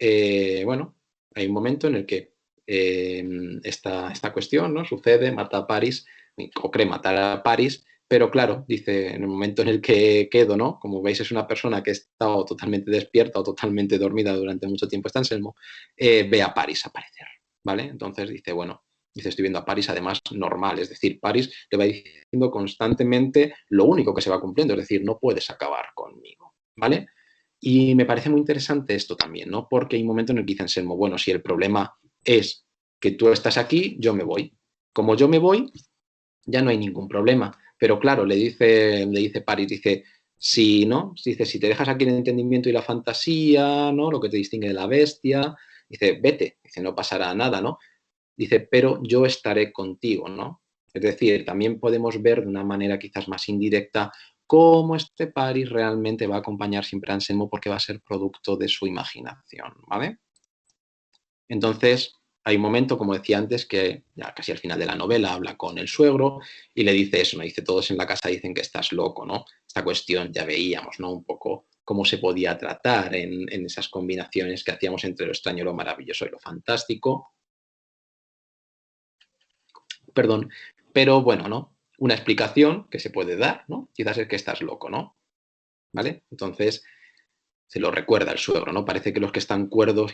bueno, hay un momento en el que esta cuestión, ¿no? Sucede, mata a Paris, o cree matar a Paris, pero claro, dice, en el momento en el que quedo, ¿no? Como veis, es una persona que ha estado totalmente despierta o totalmente dormida durante mucho tiempo, está Anselmo, ve a Paris aparecer, ¿vale? Entonces dice, bueno, dice, estoy viendo a Paris además normal, es decir, Paris le va diciendo constantemente lo único que se va cumpliendo, es decir, no puedes acabar conmigo, ¿vale? Y me parece muy interesante esto también, ¿no? Porque hay un momento en el que dice Anselmo, bueno, si el problema es que tú estás aquí, yo me voy. Como yo me voy, ya no hay ningún problema. Pero claro, le dice Paris, dice, si no, dice, si te dejas aquí el entendimiento y la fantasía, ¿no? Lo que te distingue de la bestia, dice, vete, dice, no pasará nada, ¿no? Dice, pero yo estaré contigo, ¿no? Es decir, también podemos ver de una manera quizás más indirecta cómo este Paris realmente va a acompañar siempre a Anselmo porque va a ser producto de su imaginación, ¿vale? Entonces, hay un momento, como decía antes, que ya casi al final de la novela habla con el suegro y le dice eso, ¿no? Dice, todos en la casa dicen que estás loco, ¿no? Esta cuestión ya veíamos, ¿no? Un poco cómo se podía tratar en esas combinaciones que hacíamos entre lo extraño, lo maravilloso y lo fantástico. Perdón, pero bueno, ¿no? Una explicación que se puede dar, ¿no? Quizás es que estás loco, ¿no? ¿Vale? Entonces, se lo recuerda el suegro, ¿no? Parece que los que están cuerdos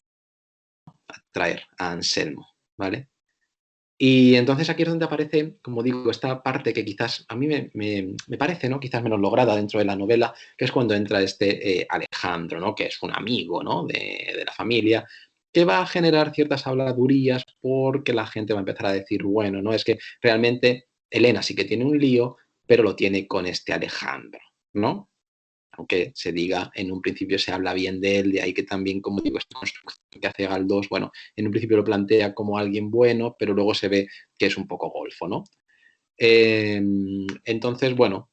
traer a Anselmo, ¿vale? Y entonces aquí es donde aparece, como digo, esta parte que quizás a mí me parece, ¿no? Quizás menos lograda dentro de la novela, que es cuando entra este Alejandro, ¿no? Que es un amigo, ¿no? De la familia, que va a generar ciertas habladurías porque la gente va a empezar a decir, bueno, ¿no? Es que realmente Elena sí que tiene un lío, pero lo tiene con este Alejandro, ¿no? Aunque se diga, en un principio se habla bien de él, de ahí que también, como digo, esta construcción que hace Galdós, bueno, en un principio lo plantea como alguien bueno, pero luego se ve que es un poco golfo, ¿no? Entonces, bueno,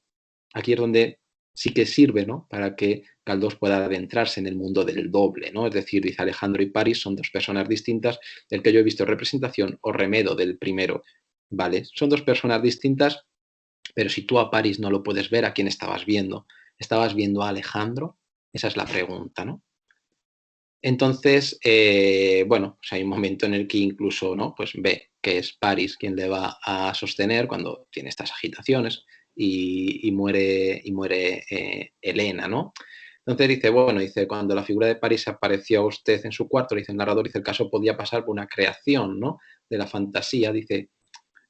aquí es donde sí que sirve, ¿no? Para que Galdós pueda adentrarse en el mundo del doble, ¿no? Es decir, dice Alejandro y Paris son dos personas distintas, del que yo he visto representación o remedo del primero, ¿vale? Son dos personas distintas, pero si tú a Paris no lo puedes ver, ¿a quién estabas viendo? ¿Estabas viendo a Alejandro? Esa es la pregunta, ¿no? Entonces, bueno, pues hay un momento en el que incluso, ¿no? Pues ve que es Paris quien le va a sostener cuando tiene estas agitaciones y muere Elena, ¿no? Entonces dice, bueno, dice, cuando la figura de Paris apareció a usted en su cuarto, dice el narrador, dice, el caso podía pasar por una creación, ¿no? De la fantasía, dice,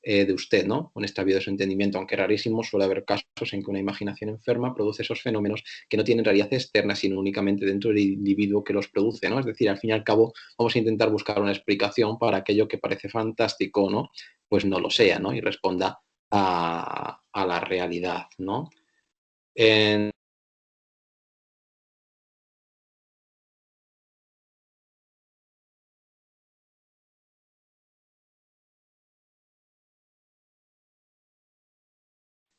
de usted, ¿no? Un extravío de su entendimiento, aunque rarísimo, suele haber casos en que una imaginación enferma produce esos fenómenos que no tienen realidad externa, sino únicamente dentro del individuo que los produce, ¿no? Es decir, al fin y al cabo, vamos a intentar buscar una explicación para aquello que parece fantástico, ¿no? Pues no lo sea, ¿no? Y responda a la realidad, ¿no? En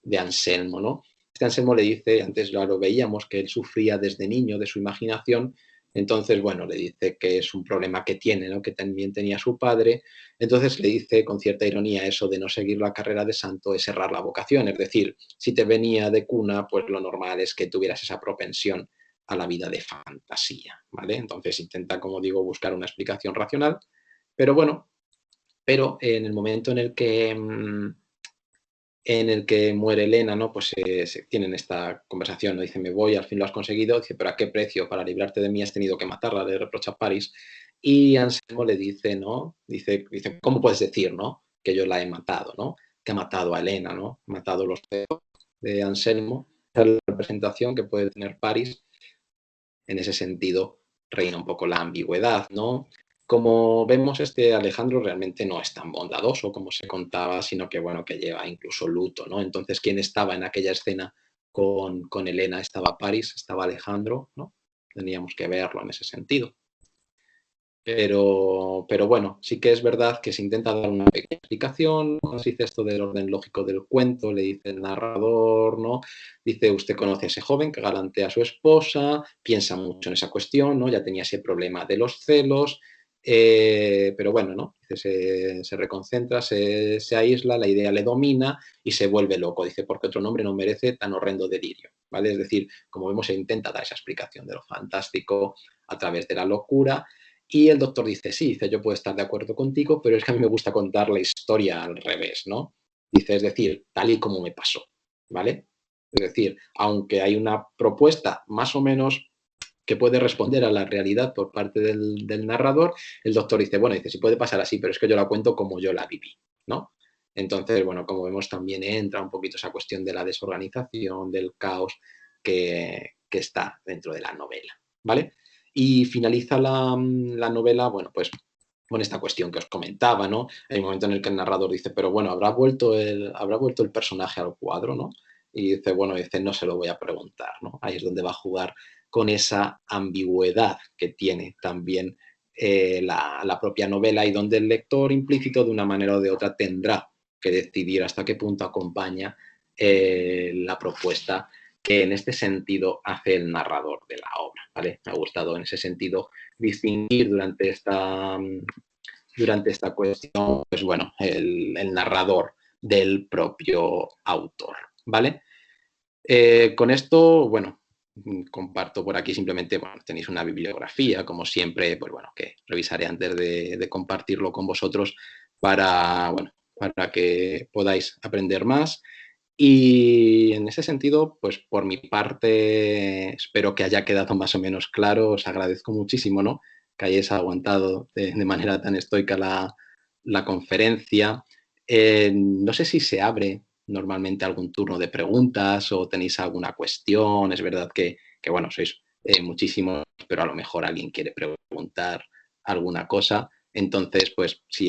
de Anselmo, ¿no? Este Anselmo le dice, antes ya lo veíamos, que él sufría desde niño de su imaginación, entonces, bueno, le dice que es un problema que tiene, ¿no? Que también tenía su padre, entonces le dice con cierta ironía eso de no seguir la carrera de santo es errar la vocación, es decir, si te venía de cuna, pues lo normal es que tuvieras esa propensión a la vida de fantasía, ¿vale? Entonces intenta, como digo, buscar una explicación racional, pero bueno, en el momento en el que muere Elena, ¿no? Pues se tienen esta conversación, ¿no? Dice, me voy, al fin lo has conseguido. Dice, pero ¿a qué precio? Para librarte de mí has tenido que matarla, le reprocha a Paris. Y Anselmo le dice, ¿no? Dice, ¿cómo puedes decir, ¿no? Que yo la he matado, ¿no? Que ha matado a Elena, ¿no? Ha matado los dedos de Anselmo. Esa es la representación que puede tener Paris. En ese sentido, reina un poco la ambigüedad, ¿no? Como vemos, Alejandro realmente no es tan bondadoso como se contaba, sino que, bueno, que lleva incluso luto, ¿no? Entonces, ¿quién estaba en aquella escena con Elena? Estaba Paris, estaba Alejandro, ¿no? Teníamos que verlo en ese sentido. Pero bueno, sí que es verdad que se intenta dar una pequeña explicación. Cuando se dice esto del orden lógico del cuento, le dice el narrador, ¿no? Dice, usted conoce a ese joven que galantea a su esposa, piensa mucho en esa cuestión, ¿no? Ya tenía ese problema de los celos, pero bueno, ¿no? Dice, se reconcentra, se aísla, la idea le domina y se vuelve loco. Dice, porque otro nombre no merece tan horrendo delirio, ¿vale? Es decir, como vemos, se intenta dar esa explicación de lo fantástico a través de la locura. Y el doctor dice, sí, dice, yo puedo estar de acuerdo contigo, pero es que a mí me gusta contar la historia al revés, ¿no? Dice, es decir, tal y como me pasó, ¿vale? Es decir, aunque hay una propuesta más o menos que puede responder a la realidad por parte del narrador, el doctor dice, bueno, dice, sí puede pasar así, pero es que yo la cuento como yo la viví, ¿no? Entonces, bueno, como vemos, también entra un poquito esa cuestión de la desorganización, del caos que está dentro de la novela, ¿vale? Y finaliza la novela, bueno, pues con esta cuestión que os comentaba, ¿no? Hay un momento en el que el narrador dice, pero bueno, ¿habrá vuelto el personaje al cuadro, ¿no? Y dice, bueno, no se lo voy a preguntar, ¿no? Ahí es donde va a jugar con esa ambigüedad que tiene también la propia novela y donde el lector implícito de una manera o de otra tendrá que decidir hasta qué punto acompaña la propuesta que en este sentido hace el narrador de la obra, ¿vale? Me ha gustado en ese sentido distinguir durante esta cuestión, pues bueno, el narrador del propio autor, ¿vale? Con esto, bueno, comparto por aquí simplemente, bueno, tenéis una bibliografía, como siempre, pues bueno, que revisaré antes de compartirlo con vosotros para que podáis aprender más. Y en ese sentido, pues por mi parte, espero que haya quedado más o menos claro. Os agradezco muchísimo, ¿no? Que hayáis aguantado de manera tan estoica la conferencia. No sé si se abre normalmente algún turno de preguntas o tenéis alguna cuestión. Es verdad que bueno, sois muchísimos, pero a lo mejor alguien quiere preguntar alguna cosa. Entonces, pues si